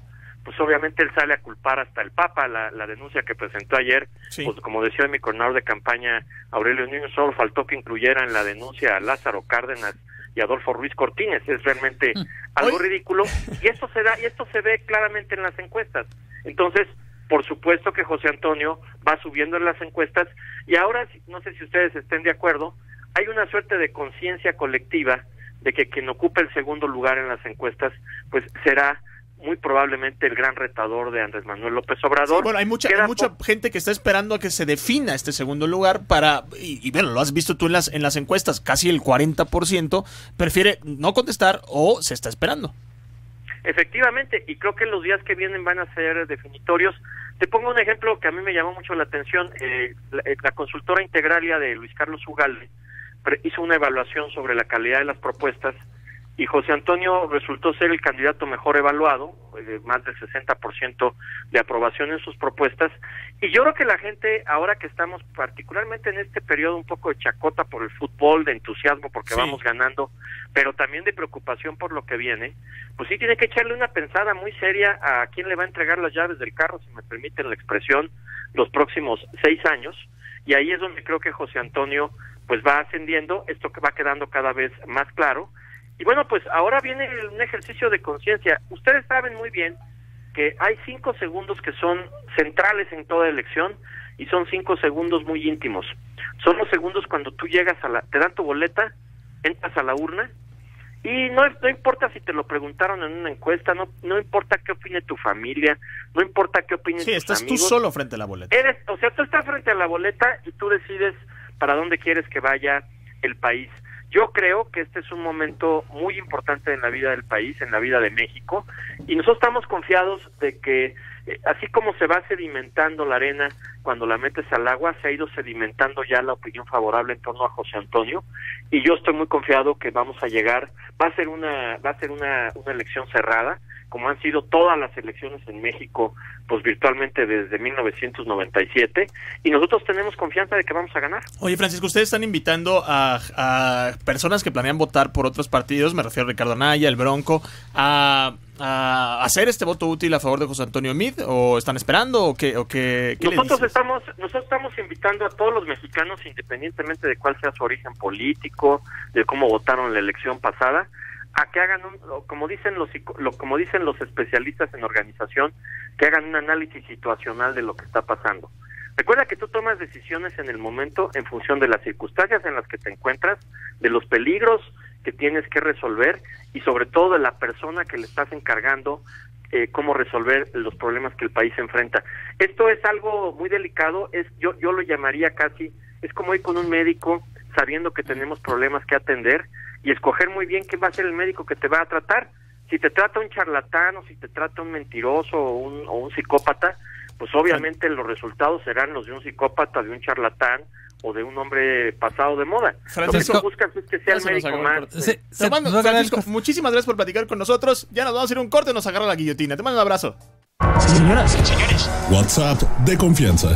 Speaker 14: pues obviamente él sale a culpar hasta el Papa. La denuncia que presentó ayer, sí, pues como decía mi coordinador de campaña Aurelio Nuño, solo faltó que incluyera en la denuncia a Lázaro Cárdenas y Adolfo Ruiz Cortines. Es realmente algo ridículo, y esto se ve claramente en las encuestas. Entonces, por supuesto que José Antonio va subiendo en las encuestas, y ahora, no sé si ustedes estén de acuerdo, hay una suerte de conciencia colectiva de que quien ocupe el segundo lugar en las encuestas, pues será muy probablemente el gran retador de Andrés Manuel López Obrador.
Speaker 7: Sí, bueno, hay mucha gente que está esperando a que se defina este segundo lugar y bueno, lo has visto tú en las encuestas, casi el 40% prefiere no contestar o se está esperando.
Speaker 14: Efectivamente, y creo que los días que vienen van a ser definitorios. Te pongo un ejemplo que a mí me llamó mucho la atención. La consultora Integralia de Luis Carlos Ugalde hizo una evaluación sobre la calidad de las propuestas, y José Antonio resultó ser el candidato mejor evaluado, más del 60% de aprobación en sus propuestas, y yo creo que la gente, ahora que estamos particularmente en este periodo un poco de chacota por el fútbol, de entusiasmo porque sí, vamos ganando, pero también de preocupación por lo que viene, pues sí tiene que echarle una pensada muy seria a quién le va a entregar las llaves del carro, si me permiten la expresión, los próximos 6 años, y ahí es donde creo que José Antonio pues va ascendiendo, esto que va quedando cada vez más claro. Y bueno, pues ahora viene un ejercicio de conciencia. Ustedes saben muy bien que hay 5 segundos que son centrales en toda elección, y son 5 segundos muy íntimos. Son los segundos cuando tú llegas te dan tu boleta, entras a la urna, y no importa si te lo preguntaron en una encuesta, no importa qué opine tu familia, no importa qué opinen tus amigos. Sí, estás tú
Speaker 7: solo frente a la boleta.
Speaker 14: Tú estás frente a la boleta y tú decides para dónde quieres que vaya el país. Yo creo que este es un momento muy importante en la vida del país, en la vida de México, y nosotros estamos confiados de que, así como se va sedimentando la arena cuando la metes al agua, se ha ido sedimentando ya la opinión favorable en torno a José Antonio, y yo estoy muy confiado que vamos a llegar, va a ser una elección cerrada, como han sido todas las elecciones en México, pues virtualmente desde 1997, y nosotros tenemos confianza de que vamos a ganar.
Speaker 7: Oye, Francisco, ustedes están invitando a personas que planean votar por otros partidos, me refiero a Ricardo Anaya, el Bronco, a hacer este voto útil a favor de José Antonio Meade, o están esperando, o qué
Speaker 14: nosotros estamos invitando a todos los mexicanos, independientemente de cuál sea su origen político, de cómo votaron la elección pasada, a que hagan como dicen los especialistas en organización, que hagan un análisis situacional de lo que está pasando. Recuerda que tú tomas decisiones en el momento en función de las circunstancias en las que te encuentras, de los peligros que tienes que resolver, y sobre todo de la persona que le estás encargando cómo resolver los problemas que el país enfrenta. Esto es algo muy delicado, yo lo llamaría casi, es como ir con un médico sabiendo que tenemos problemas que atender, y escoger muy bien quién va a ser el médico que te va a tratar. Si te trata un charlatán, o si te trata un mentiroso o un psicópata, pues obviamente los resultados serán los de un psicópata, de un charlatán o de un hombre pasado de moda.
Speaker 7: Francisco,
Speaker 14: lo que tú buscas es que sea el médico más.
Speaker 7: Francisco, muchísimas gracias por platicar con nosotros. Ya nos vamos a ir a un corte, nos agarra la guillotina. Te mando un abrazo.
Speaker 10: Señoras y señores, WhatsApp de confianza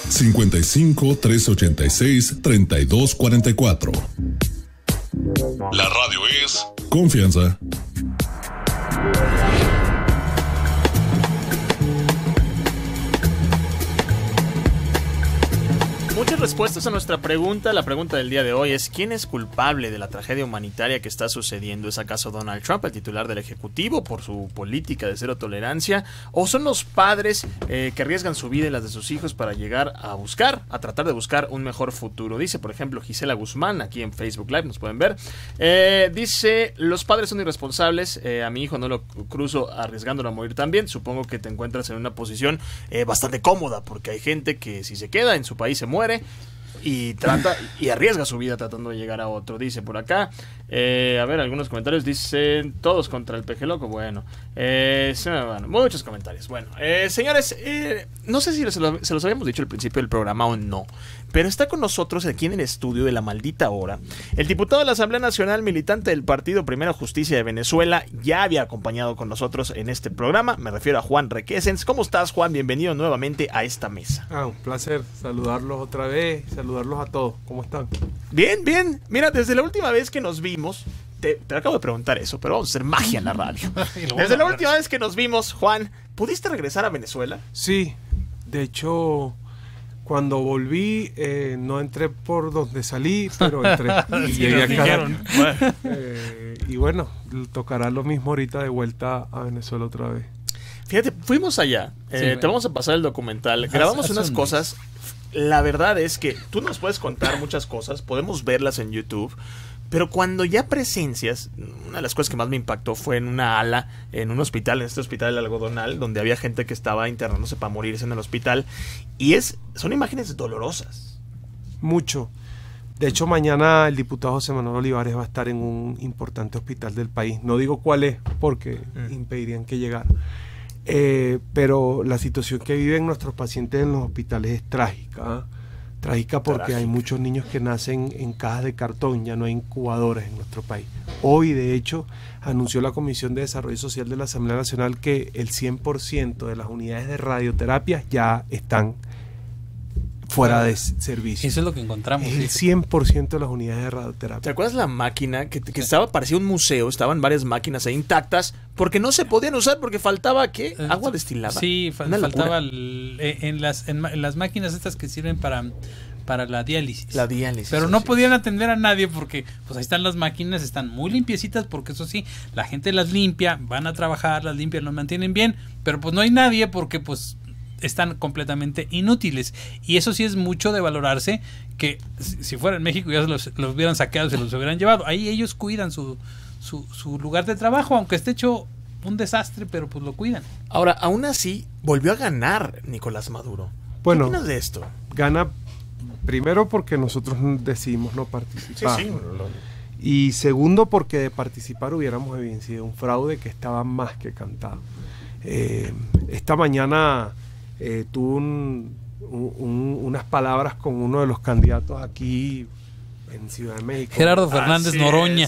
Speaker 10: 55 386 3244. La radio es confianza.
Speaker 7: muchas respuestas a nuestra pregunta. La pregunta del día de hoy es: ¿quién es culpable de la tragedia humanitaria que está sucediendo? ¿Es acaso Donald Trump, el titular del Ejecutivo, por su política de cero tolerancia? ¿O son los padres que arriesgan su vida y las de sus hijos para llegar a tratar de buscar un mejor futuro? Dice, por ejemplo, Gisela Guzmán, aquí en Facebook Live, nos pueden ver. Dice, los padres son irresponsables, a mi hijo no lo cruzo arriesgándolo a morir también. Supongo que te encuentras en una posición bastante cómoda, porque hay gente que si se queda en su país se muere y arriesga su vida tratando de llegar a otro. Dice por acá, a ver, algunos comentarios dicen: todos contra el peje loco. Bueno, muchos comentarios. Bueno, señores, no sé si se los habíamos dicho al principio del programa o no, pero está con nosotros aquí en el estudio de La Maldita Hora el diputado de la Asamblea Nacional, militante del Partido Primera Justicia de Venezuela. Ya había acompañado con nosotros en este programa, me refiero a Juan Requesens. ¿Cómo estás, Juan? Bienvenido nuevamente a esta mesa.
Speaker 15: Un placer saludarlos otra vez, saludarlos a todos. ¿Cómo están?
Speaker 7: Bien, bien. Mira, desde la última vez que nos vimos, te acabo de preguntar eso, pero vamos a hacer magia en la radio. Desde la última vez que nos vimos, Juan, ¿pudiste regresar a Venezuela?
Speaker 15: Sí, de hecho, cuando volví, no entré por donde salí, pero entré y llegué acá. Y bueno, tocará lo mismo ahorita de vuelta a Venezuela otra vez.
Speaker 7: Fíjate, fuimos allá, te vamos a pasar el documental, grabamos unas cosas. La verdad es que tú nos puedes contar muchas cosas, podemos verlas en YouTube, pero cuando ya presencias, una de las cosas que más me impactó fue en una ala, en un hospital, en este hospital del Algodonal, donde había gente que estaba internándose para morirse en el hospital, y son imágenes dolorosas.
Speaker 15: Mucho. De hecho, mañana el diputado José Manuel Olivares va a estar en un importante hospital del país. No digo cuál es, porque impedirían que llegara. Pero la situación que viven nuestros pacientes en los hospitales es trágica. Trágica porque hay muchos niños que nacen en cajas de cartón, ya no hay incubadoras en nuestro país. Hoy, de hecho, anunció la Comisión de Desarrollo Social de la Asamblea Nacional que el 100% de las unidades de radioterapia ya están fuera de servicio.
Speaker 9: Eso es lo que encontramos.
Speaker 15: Es el 100% de las unidades de radioterapia.
Speaker 7: ¿Te acuerdas la máquina que parecía un museo? Estaban varias máquinas ahí intactas porque no se podían usar porque faltaba, ¿qué? Agua destilada.
Speaker 9: Sí, faltaba en las máquinas estas que sirven para la diálisis.
Speaker 7: La diálisis.
Speaker 9: Pero no podían atender a nadie porque pues ahí están las máquinas, están muy limpiecitas, porque eso sí, la gente las limpia, van a trabajar, las limpian, las mantienen bien, pero pues no hay nadie porque pues están completamente inútiles. Y eso sí es mucho de valorarse, que si fuera en México ya los hubieran saqueado, se los hubieran llevado. Ahí ellos cuidan su lugar de trabajo, aunque esté hecho un desastre, pero pues lo cuidan. Ahora, aún así, volvió a ganar Nicolás Maduro.
Speaker 15: Bueno,
Speaker 7: ¿qué opinas de esto?
Speaker 15: Gana primero porque nosotros decidimos no participar.
Speaker 7: Sí.
Speaker 15: Y segundo porque de participar hubiéramos evidenciado un fraude que estaba más que cantado. Esta mañana tuve unas palabras con uno de los candidatos aquí en Ciudad de México,
Speaker 9: Gerardo Fernández Noroña.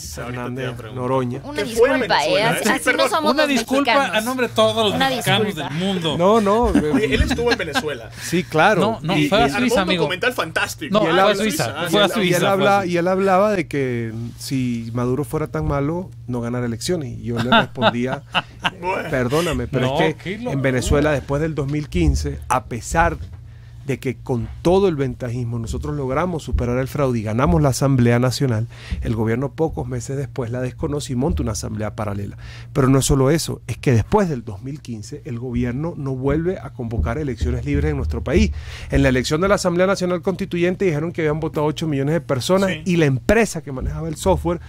Speaker 15: Noroña.
Speaker 8: Una disculpa, así no somos
Speaker 9: una
Speaker 8: los
Speaker 9: disculpa
Speaker 8: mexicanos.
Speaker 9: a nombre de todos los mexicanos del mundo.
Speaker 15: No.
Speaker 7: Oye, él estuvo en Venezuela.
Speaker 15: Sí, claro.
Speaker 9: No, fue a Suiza, amigo.
Speaker 7: Un documental fantástico.
Speaker 9: No, fue a Suiza.
Speaker 15: Y él hablaba de que si Maduro fuera tan malo, no ganara elecciones. Y yo le respondía, perdóname, pero es que en Venezuela, después del 2015, a pesar de que con todo el ventajismo nosotros logramos superar el fraude y ganamos la Asamblea Nacional, el gobierno pocos meses después la desconoce y monta una asamblea paralela. Pero no es solo eso, es que después del 2015 el gobierno no vuelve a convocar elecciones libres en nuestro país. En la elección de la Asamblea Nacional Constituyente dijeron que habían votado 8 millones de personas, sí, y la empresa que manejaba el software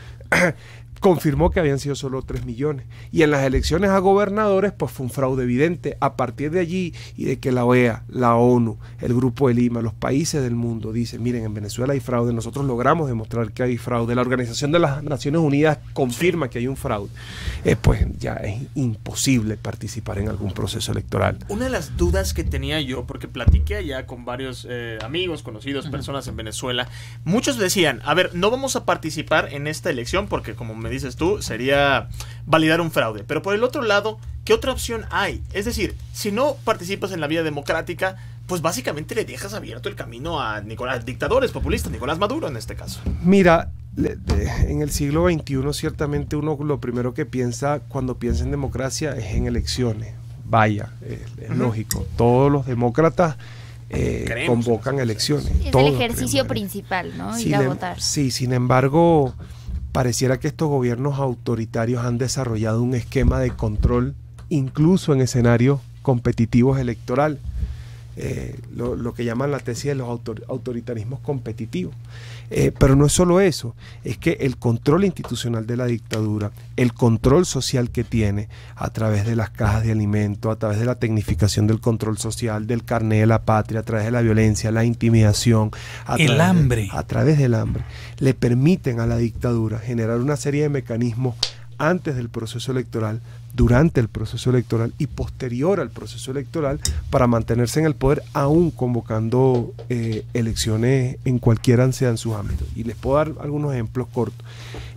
Speaker 15: confirmó que habían sido solo 3 millones. Y en las elecciones a gobernadores, pues fue un fraude evidente. A partir de allí, y de que la OEA, la ONU, el Grupo de Lima, los países del mundo dicen, miren, en Venezuela hay fraude, nosotros logramos demostrar que hay fraude, la Organización de las Naciones Unidas confirma que hay un fraude, pues ya es imposible participar en algún proceso electoral.
Speaker 7: Una de las dudas que tenía yo, porque platiqué allá con varios amigos, conocidos, personas en Venezuela, muchos decían, a ver, no vamos a participar en esta elección porque, como me dices tú, sería validar un fraude. Pero por el otro lado, ¿qué otra opción hay? Es decir, si no participas en la vía democrática, pues básicamente le dejas abierto el camino a dictadores populistas, Nicolás Maduro en este caso.
Speaker 15: Mira, en el siglo XXI ciertamente uno lo primero que piensa cuando piensa en democracia es en elecciones. Vaya, es lógico. Todos los demócratas convocan elecciones.
Speaker 8: Es el ejercicio principal, ¿no? Ir a votar.
Speaker 15: Sí, sin embargo, pareciera que estos gobiernos autoritarios han desarrollado un esquema de control, incluso en escenarios competitivos electorales. Lo que llaman la tesis de los autoritarismos competitivos. Pero no es solo eso, es que el control institucional de la dictadura, el control social que tiene a través de las cajas de alimentos, a través de la tecnificación del control social, del carné de la patria, a través de la violencia, la intimidación,
Speaker 9: el hambre,
Speaker 15: a través del hambre, le permiten a la dictadura generar una serie de mecanismos antes del proceso electoral, durante el proceso electoral y posterior al proceso electoral para mantenerse en el poder, aún convocando elecciones en cualquiera sean sus ámbitos. Y les puedo dar algunos ejemplos cortos.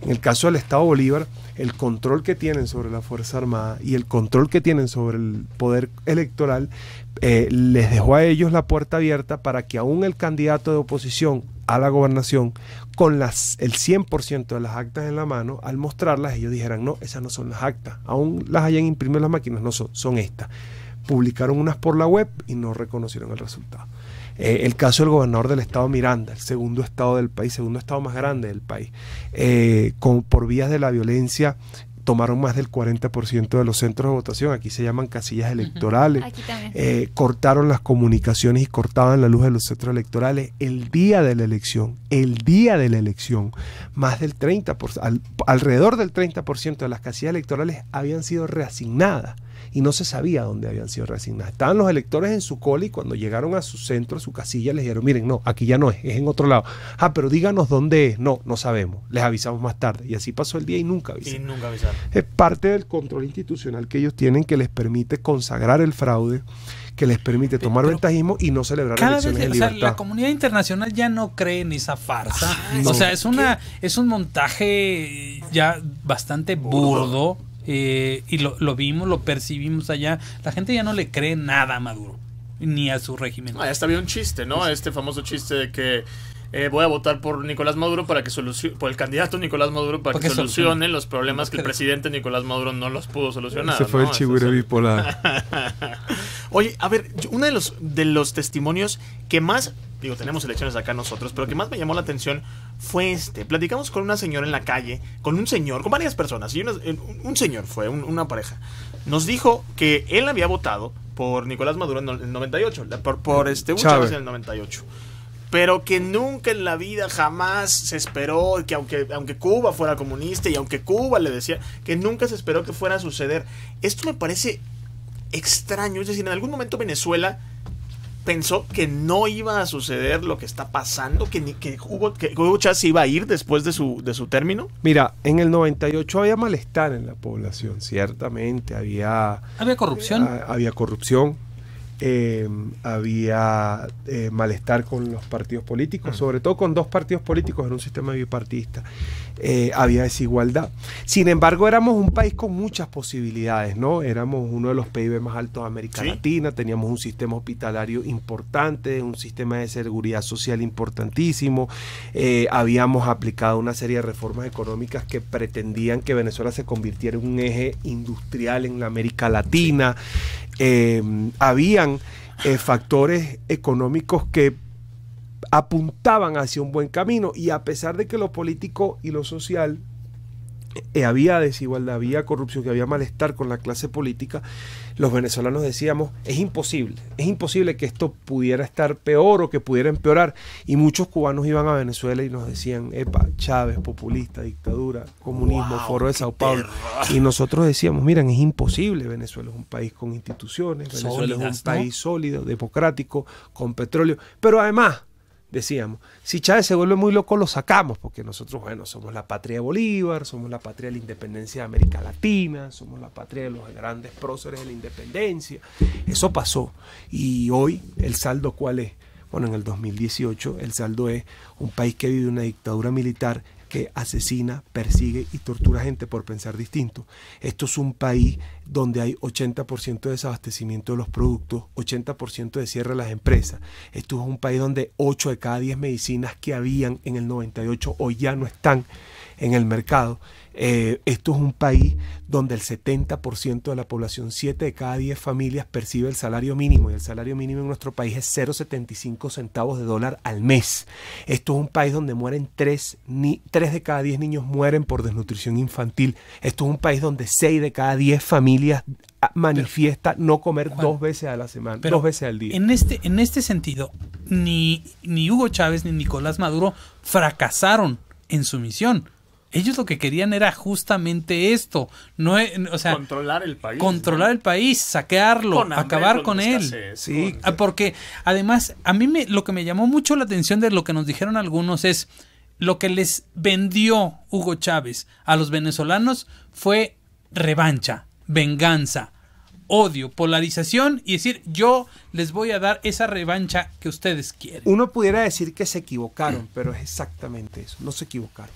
Speaker 15: En el caso del Estado Bolívar, el control que tienen sobre la Fuerza Armada y el control que tienen sobre el poder electoral les dejó a ellos la puerta abierta para que aún el candidato de oposición a la gobernación, con el 100% de las actas en la mano, al mostrarlas ellos dijeran, no, esas no son las actas, aún las hayan imprimido en las máquinas, no son estas. Publicaron unas por la web y no reconocieron el resultado. El caso del gobernador del estado Miranda, el segundo estado del país, segundo estado más grande del país, por vías de la violencia, tomaron más del 40% de los centros de votación, aquí se llaman casillas electorales, cortaron las comunicaciones y cortaban la luz de los centros electorales el día de la elección, más del 30%, alrededor del 30% de las casillas electorales habían sido reasignadas y no se sabía dónde habían sido reasignadas. Estaban los electores en su cola y cuando llegaron a su centro, a su casilla, les dijeron, miren, no, aquí ya no es en otro lado. Pero díganos dónde es. No sabemos, les avisamos más tarde. Y así pasó el día y nunca avisaron. Es parte del control institucional que ellos tienen, que les permite consagrar el fraude, que les permite tomar ventajismo y no celebrar elecciones en libertad.
Speaker 9: La comunidad internacional ya no cree en esa farsa. No. O sea, es un montaje ya bastante burdo. Y lo vimos, lo percibimos allá. La gente ya no le cree nada a Maduro, ni a su régimen.
Speaker 7: Ya está bien un chiste, ¿no? Este famoso chiste de que voy a votar por Nicolás Maduro por el candidato Nicolás Maduro para que solucione los problemas que el presidente Nicolás Maduro no los pudo solucionar.
Speaker 15: Se fue el chigüire bipolar.
Speaker 7: Oye, a ver, uno de los testimonios que más, tenemos elecciones acá nosotros, pero que más me llamó la atención fue platicamos con una señora en la calle, con varias personas, y un señor fue, una pareja. Nos dijo que él había votado por Nicolás Maduro en el 98, por Hugo Chávez en el 98. Pero que nunca en la vida jamás se esperó que aunque Cuba fuera comunista y aunque Cuba le decía, que nunca se esperó que fuera a suceder. Esto me parece extraño, es decir, en algún momento Venezuela pensó que no iba a suceder lo que está pasando, que Hugo Chávez se iba a ir después de su término.
Speaker 15: Mira, en el 98 había malestar en la población, ciertamente, había
Speaker 9: corrupción.
Speaker 15: Había corrupción. Había malestar con los partidos políticos, sobre todo con dos partidos políticos en un sistema bipartidista. Había desigualdad. Sin embargo, éramos un país con muchas posibilidades, ¿no? Éramos uno de los PIB más altos de América Latina, teníamos un sistema hospitalario importante, un sistema de seguridad social importantísimo, habíamos aplicado una serie de reformas económicas que pretendían que Venezuela se convirtiera en un eje industrial en la América Latina. Habían factores económicos que apuntaban hacia un buen camino, y a pesar de que lo político y lo social había desigualdad, había corrupción, que había malestar con la clase política, los venezolanos decíamos, es imposible que esto pudiera estar peor o que pudiera empeorar, y muchos cubanos iban a Venezuela y nos decían, Chávez, populista, dictadura, comunismo, Foro de Sao Paulo, y nosotros decíamos, miren, es imposible, Venezuela es un país con instituciones, Venezuela es un país sólido, democrático, con petróleo, pero además decíamos, si Chávez se vuelve muy loco, lo sacamos, porque nosotros, somos la patria de Bolívar, somos la patria de la independencia de América Latina, somos la patria de los grandes próceres de la independencia. Eso pasó, y hoy el saldo, ¿cuál es? Bueno, en el 2018 el saldo es un país que vive una dictadura militar que asesina, persigue y tortura gente por pensar distinto. Esto es un país donde hay 80% de desabastecimiento de los productos, 80% de cierre de las empresas. Esto es un país donde 8 de cada 10 medicinas que habían en el 98 hoy ya no están en el mercado. Esto es un país donde el 70% de la población, 7 de cada 10 familias, percibe el salario mínimo, y el salario mínimo en nuestro país es 0,75 centavos de dólar al mes. Esto es un país donde mueren 3 de cada 10 niños mueren por desnutrición infantil. Esto es un país donde 6 de cada 10 familias manifiesta no comer 2 veces a la semana, 2 veces al día.
Speaker 9: En este sentido, ni Hugo Chávez ni Nicolás Maduro fracasaron en su misión. Ellos lo que querían era justamente esto,
Speaker 7: controlar el país.
Speaker 9: Controlar el país, saquearlo, acabar con él.
Speaker 15: Sí,
Speaker 9: porque además a mí lo que me llamó mucho la atención de lo que nos dijeron algunos es lo que les vendió Hugo Chávez a los venezolanos fue revancha, venganza, odio, polarización y decir yo les voy a dar esa revancha que ustedes quieren.
Speaker 15: Uno pudiera decir que se equivocaron, pero es exactamente eso, no se equivocaron.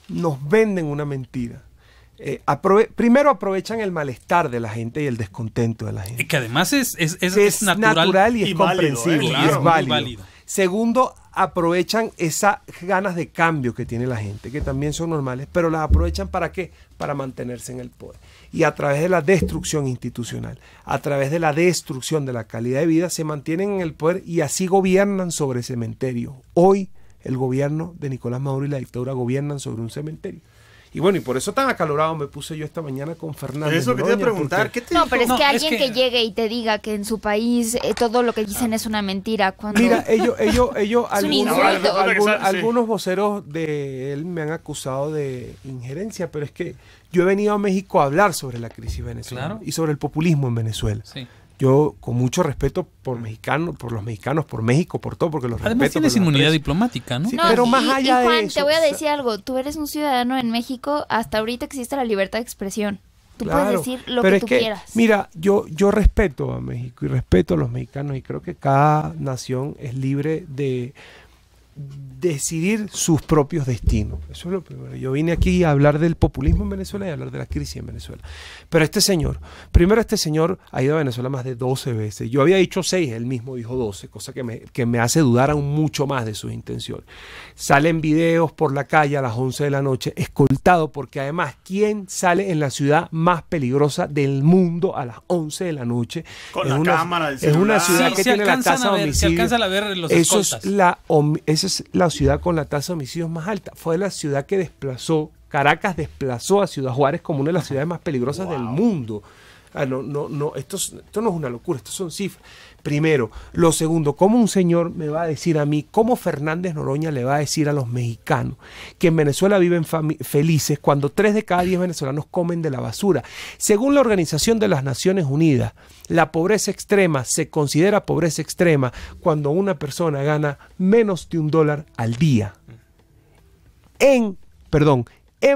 Speaker 15: Nos venden una mentira. Primero aprovechan el malestar de la gente y el descontento de la gente.
Speaker 9: Que además es natural
Speaker 15: y es comprensible,
Speaker 9: válido,
Speaker 15: y es válido. Segundo, aprovechan esas ganas de cambio que tiene la gente, que también son normales, pero las aprovechan ¿para qué? Para mantenerse en el poder. Y a través de la destrucción institucional, a través de la destrucción de la calidad de vida, se mantienen en el poder y así gobiernan sobre cementerio. Hoy el gobierno de Nicolás Maduro y la dictadura gobiernan sobre un cementerio. Y bueno, y por eso tan acalorado me puse yo esta mañana con Fernández.
Speaker 7: Eso que te iba a preguntar, ¿qué te
Speaker 8: No,
Speaker 7: dijo?
Speaker 8: pero es que alguien que llegue y te diga que en su país todo lo que dicen es una mentira. Cuando...
Speaker 15: Mira, ellos
Speaker 8: Es
Speaker 15: algunos voceros de él me han acusado de injerencia, pero es que yo he venido a México a hablar sobre la crisis venezolana y sobre el populismo en Venezuela.
Speaker 9: Sí.
Speaker 15: Yo, con mucho respeto por los mexicanos, por México, por todo, porque los respeto.
Speaker 9: Además tienes inmunidad diplomática, ¿no?
Speaker 15: Sí, pero más allá
Speaker 8: Juan,
Speaker 15: de eso,
Speaker 8: te voy a decir algo. Tú eres un ciudadano en México. Hasta ahorita existe la libertad de expresión. Tú puedes decir lo que tú quieras.
Speaker 15: Mira, yo respeto a México y respeto a los mexicanos y creo que cada nación es libre de decidir sus propios destinos. Eso es lo primero. Yo vine aquí a hablar del populismo en Venezuela y a hablar de la crisis en Venezuela. Pero este señor ha ido a Venezuela más de 12 veces. Yo había dicho 6, él mismo dijo 12, cosa que me hace dudar aún mucho más de sus intenciones. Salen videos por la calle a las 11 de la noche, escoltado, porque además, ¿quién sale en la ciudad más peligrosa del mundo a las 11 de la noche?
Speaker 7: Con la cámara del celular.
Speaker 15: Es una ciudad que tiene la tasa de homicidio.
Speaker 9: Se alcanzan a ver los escoltas.
Speaker 15: Esa es la ciudad con la tasa de homicidios más alta. Fue la ciudad que Caracas desplazó a Ciudad Juárez como una de las ciudades más peligrosas del mundo. Esto no es una locura, esto son cifras. Primero. Lo segundo, ¿cómo un señor me va a decir a mí, cómo Fernández Noroña le va a decir a los mexicanos que en Venezuela viven felices cuando 3 de cada 10 venezolanos comen de la basura? Según la Organización de las Naciones Unidas, la pobreza extrema se considera pobreza extrema cuando una persona gana menos de $1 al día. En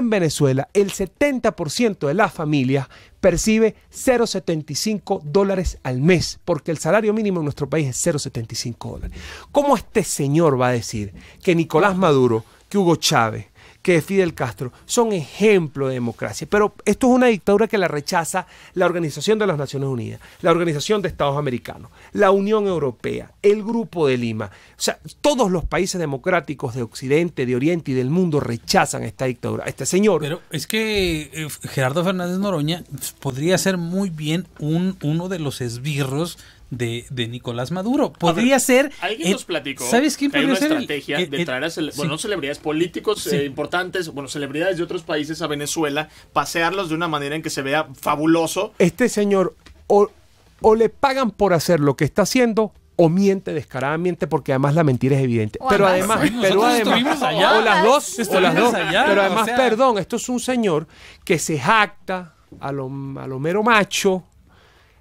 Speaker 15: Venezuela, el 70% de las familias percibe $0.75 al mes, porque el salario mínimo en nuestro país es $0.75. ¿Cómo este señor va a decir que Nicolás Maduro, que Hugo Chávez, que Fidel Castro son ejemplo de democracia? Pero esto es una dictadura que la rechaza la Organización de las Naciones Unidas, la Organización de Estados Americanos, la Unión Europea, el Grupo de Lima. O sea, todos los países democráticos de Occidente, de Oriente y del mundo rechazan esta dictadura, a este señor.
Speaker 9: Pero es que Gerardo Fernández Noroña podría ser muy bien uno de los esbirros de Nicolás Maduro. Podría ser.
Speaker 7: Alguien nos platicó.
Speaker 9: ¿Sabes quién podría ser?
Speaker 7: Hay una estrategia de traer a celebridades políticos importantes, celebridades de otros países a Venezuela, pasearlos de una manera en que se vea fabuloso.
Speaker 15: Este señor o le pagan por hacer lo que está haciendo o miente descaradamente, porque además la mentira es evidente. Pero además, o las dos. Pero además, perdón, esto es un señor que se jacta a lo mero macho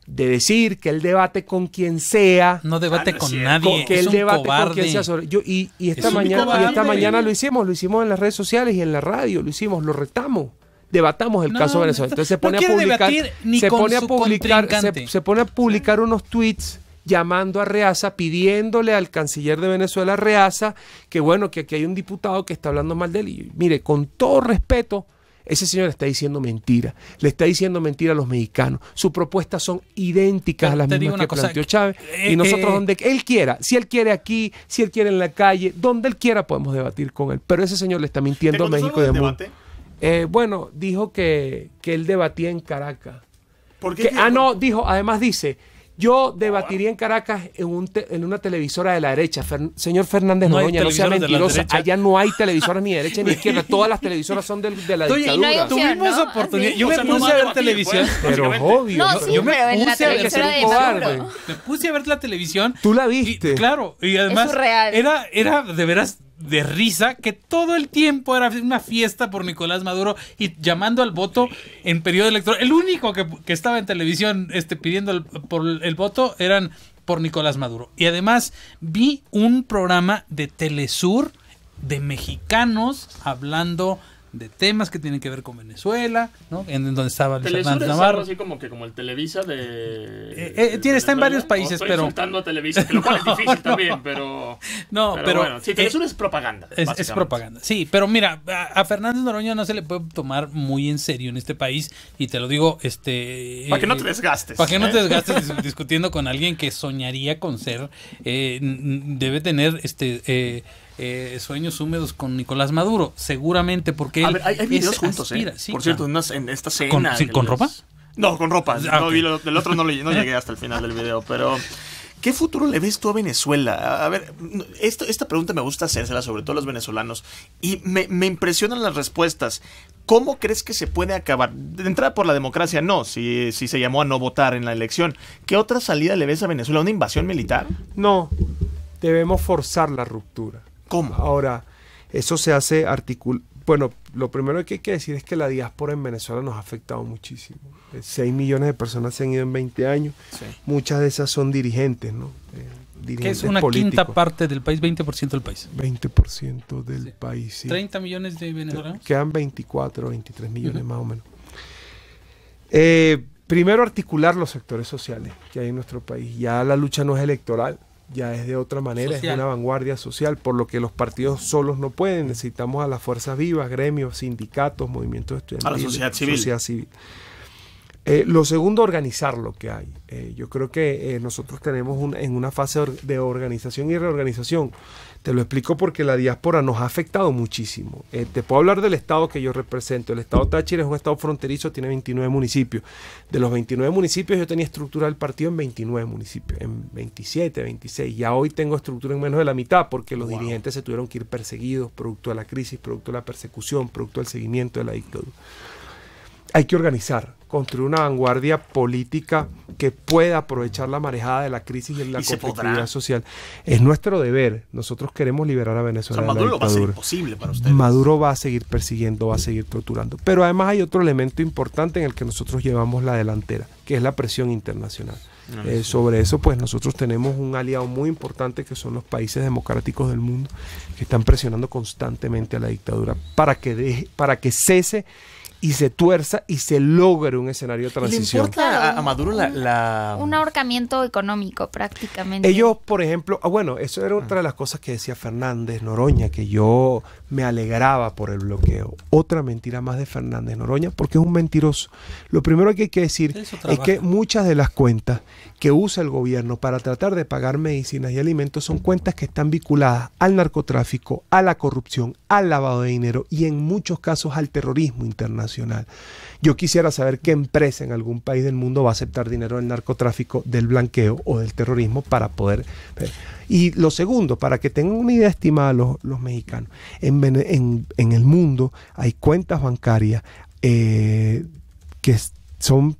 Speaker 15: de decir que él debate con quien sea.
Speaker 9: No debate con nadie.
Speaker 15: Que él debate con quien sea. Y esta mañana lo hicimos en las redes sociales y en la radio, lo retamos. Debatamos el caso de Venezuela. Entonces se pone a publicar unos tweets llamando a Reaza, pidiéndole al canciller de Venezuela, Reaza, que bueno, que aquí hay un diputado que está hablando mal de él. Y mire, con todo respeto, ese señor le está diciendo mentira a los mexicanos. Sus propuestas son idénticas a las mismas que planteó Chávez. Y nosotros donde él quiera, si él quiere aquí, si él quiere en la calle, donde él quiera podemos debatir con él. Pero ese señor le está mintiendo a México. Bueno, dijo que él debatía en Caracas.
Speaker 7: ¿Por qué?
Speaker 15: Además dice... Yo debatiría en Caracas en una televisora de la derecha. Señor Fernández Noroña, no sea mentiroso. Allá no hay televisoras ni de derecha ni de izquierda. Todas las televisoras son de la dictadura.
Speaker 8: No
Speaker 9: tuvimos oportunidad. Yo me puse a ver televisión.
Speaker 15: Pero obvio.
Speaker 8: Yo me puse a ver
Speaker 9: televisión. Me puse a ver la televisión.
Speaker 15: ¿Tú la viste?
Speaker 9: Claro. Y además era de veras de risa que todo el tiempo era una fiesta por Nicolás Maduro y llamando al voto en periodo electoral. El único que estaba en televisión pidiendo por el voto eran por Nicolás Maduro. Y además vi un programa de Telesur de mexicanos hablando de temas que tienen que ver con Venezuela, ¿no? En donde estaba Luis Hernández Navarro.
Speaker 7: Así como el Televisa de
Speaker 9: está en varios países, pero
Speaker 7: insultando a Televisa, que lo cual es difícil también, pero bueno, sí, Telesur es propaganda.
Speaker 9: Es propaganda. Sí, pero mira, a Fernández Noroña no se le puede tomar muy en serio en este país y te lo digo,
Speaker 7: para que no te desgastes.
Speaker 9: Para que no te desgastes discutiendo con alguien que soñaría con ser, debe tener sueños húmedos con Nicolás Maduro, seguramente, porque él
Speaker 7: hay videos juntos,
Speaker 9: sí,
Speaker 7: por cierto, en esta cena.
Speaker 9: ¿Con ropa?
Speaker 7: No, con ropa. No, vi del otro no llegué hasta el final del video, pero ¿qué futuro le ves tú a Venezuela? A ver, esta pregunta me gusta hacérsela, sobre todo a los venezolanos, y me impresionan las respuestas. ¿Cómo crees que se puede acabar? De entrada por la democracia, no, si se llamó a no votar en la elección. ¿Qué otra salida le ves a Venezuela? ¿Una invasión militar?
Speaker 15: No, debemos forzar la ruptura.
Speaker 7: ¿Cómo?
Speaker 15: Ahora, eso se hace Bueno, lo primero que hay que decir es que la diáspora en Venezuela nos ha afectado muchísimo. 6 millones de personas se han ido en 20 años. Sí. Muchas de esas son dirigentes, ¿no? Dirigentes
Speaker 9: que es una
Speaker 15: políticos.
Speaker 9: Quinta parte del país, 20% del país.
Speaker 15: 20% del país, sí.
Speaker 9: 30 millones de venezolanos.
Speaker 15: Quedan 24, 23 millones más o menos. Primero, articular los sectores sociales que hay en nuestro país. Ya la lucha no es electoral. Ya es de otra manera, social. Es una vanguardia social, por lo que los partidos solos no pueden. Necesitamos a las fuerzas vivas, gremios, sindicatos, movimientos estudiantiles.
Speaker 7: A la sociedad civil.
Speaker 15: Lo segundo, organizar lo que hay. Yo creo que nosotros tenemos en una fase de organización y reorganización. Te lo explico porque la diáspora nos ha afectado muchísimo. Te puedo hablar del estado que yo represento. El estado Táchira es un estado fronterizo, tiene 29 municipios. De los 29 municipios yo tenía estructura del partido en 29 municipios, en 27, 26. Ya hoy tengo estructura en menos de la mitad porque los dirigentes se tuvieron que ir perseguidos producto de la crisis, producto de la persecución, producto del seguimiento de la dictadura. Hay que organizar, construir una vanguardia política que pueda aprovechar la marejada de la crisis y la conflictividad social. Es nuestro deber. Nosotros queremos liberar a Venezuela de la dictadura.
Speaker 7: Maduro va a ser imposible para ustedes.
Speaker 15: Maduro va a seguir persiguiendo, va a seguir torturando. Pero además hay otro elemento importante en el que nosotros llevamos la delantera, que es la presión internacional. Sobre eso, pues nosotros tenemos un aliado muy importante que son los países democráticos del mundo que están presionando constantemente a la dictadura para que cese y se tuerza y se logre un escenario de transición.
Speaker 7: ¿Le importa a Maduro
Speaker 8: un ahorcamiento económico prácticamente?
Speaker 15: Ellos, por ejemplo, bueno, eso era otra de las cosas que decía Fernández Noroña, que yo me alegraba por el bloqueo. Otra mentira más de Fernández Noroña, porque es un mentiroso. Lo primero que hay que decir es que muchas de las cuentas que usa el gobierno para tratar de pagar medicinas y alimentos son cuentas que están vinculadas al narcotráfico, a la corrupción, al lavado de dinero y en muchos casos al terrorismo internacional. Yo quisiera saber qué empresa en algún país del mundo va a aceptar dinero del narcotráfico, del blanqueo o del terrorismo para poder ver. Y lo segundo, para que tengan una idea estimada los mexicanos, en el mundo hay cuentas bancarias que son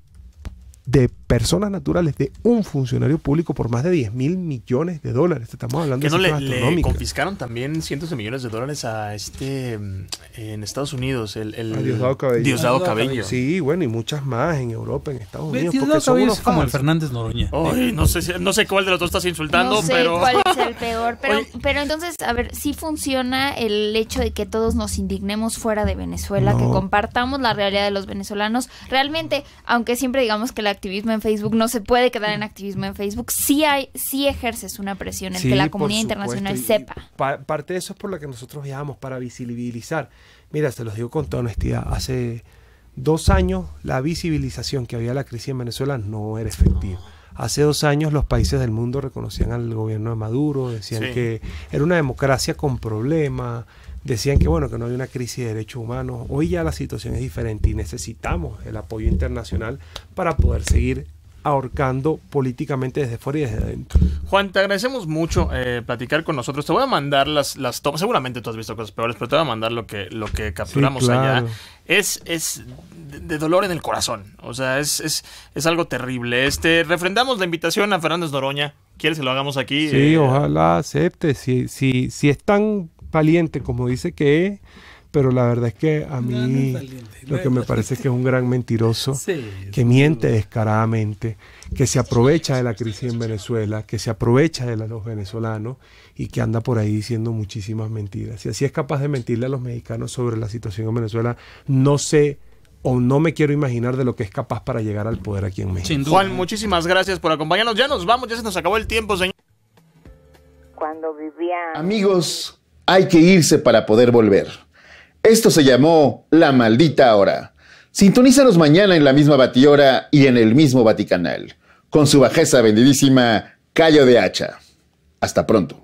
Speaker 15: de personas naturales de un funcionario público por más de $10,000 millones. Estamos hablando de cifras astronómicas.
Speaker 7: Le confiscaron también cientos de millones de dólares a en Estados Unidos, a
Speaker 15: Diosdado Cabello.
Speaker 7: Diosdado Cabello.
Speaker 15: Sí, bueno, y muchas más en Europa, en Estados Unidos.
Speaker 9: Diosdado Cabello es como el Fernández Noroña.
Speaker 7: Ay, no sé cuál de los dos estás insultando,
Speaker 8: no sé
Speaker 7: pero
Speaker 8: cuál es el peor. Pero entonces, a ver, sí funciona el hecho de que todos nos indignemos fuera de Venezuela, que compartamos la realidad de los venezolanos. Realmente, aunque siempre digamos que la activismo en Facebook, no se puede quedar en activismo en Facebook. Sí ejerces una presión en que la comunidad internacional sepa.
Speaker 15: Parte de eso es por lo que nosotros viajamos, para visibilizar. Mira, se los digo con toda honestidad, hace 2 años la visibilización que había de la crisis en Venezuela no era efectiva. Hace 2 años los países del mundo reconocían al gobierno de Maduro, decían que era una democracia con problemas, decían que bueno, que no había una crisis de derechos humanos. Hoy ya la situación es diferente y necesitamos el apoyo internacional para poder seguir ahorcando políticamente desde fuera y desde adentro.
Speaker 7: Juan, te agradecemos mucho platicar con nosotros. Te voy a mandar las tomas. Seguramente tú has visto cosas peores, pero te voy a mandar lo que capturamos allá. Es de dolor en el corazón. O sea, es algo terrible. Refrendamos la invitación a Fernández Noroña. ¿Quieres que lo hagamos aquí?
Speaker 15: Sí, ojalá acepte. Si es tan valiente como dice que es, pero la verdad es que a mí lo que me parece es que es un gran mentiroso, que miente descaradamente, que se aprovecha de la crisis en Venezuela, que se aprovecha de los venezolanos y que anda por ahí diciendo muchísimas mentiras. Si así es capaz de mentirle a los mexicanos sobre la situación en Venezuela, no sé o no me quiero imaginar de lo que es capaz para llegar al poder aquí en México.
Speaker 7: Juan, muchísimas gracias por acompañarnos. Ya nos vamos, ya se nos acabó el tiempo, señor.
Speaker 16: Cuando vivía...
Speaker 1: Amigos, hay que irse para poder volver. Esto se llamó La Maldita Hora. Sintonízanos mañana en la misma batihora y en el mismo Vaticanal, con su bajeza bendidísima Cayo de Hacha. Hasta pronto.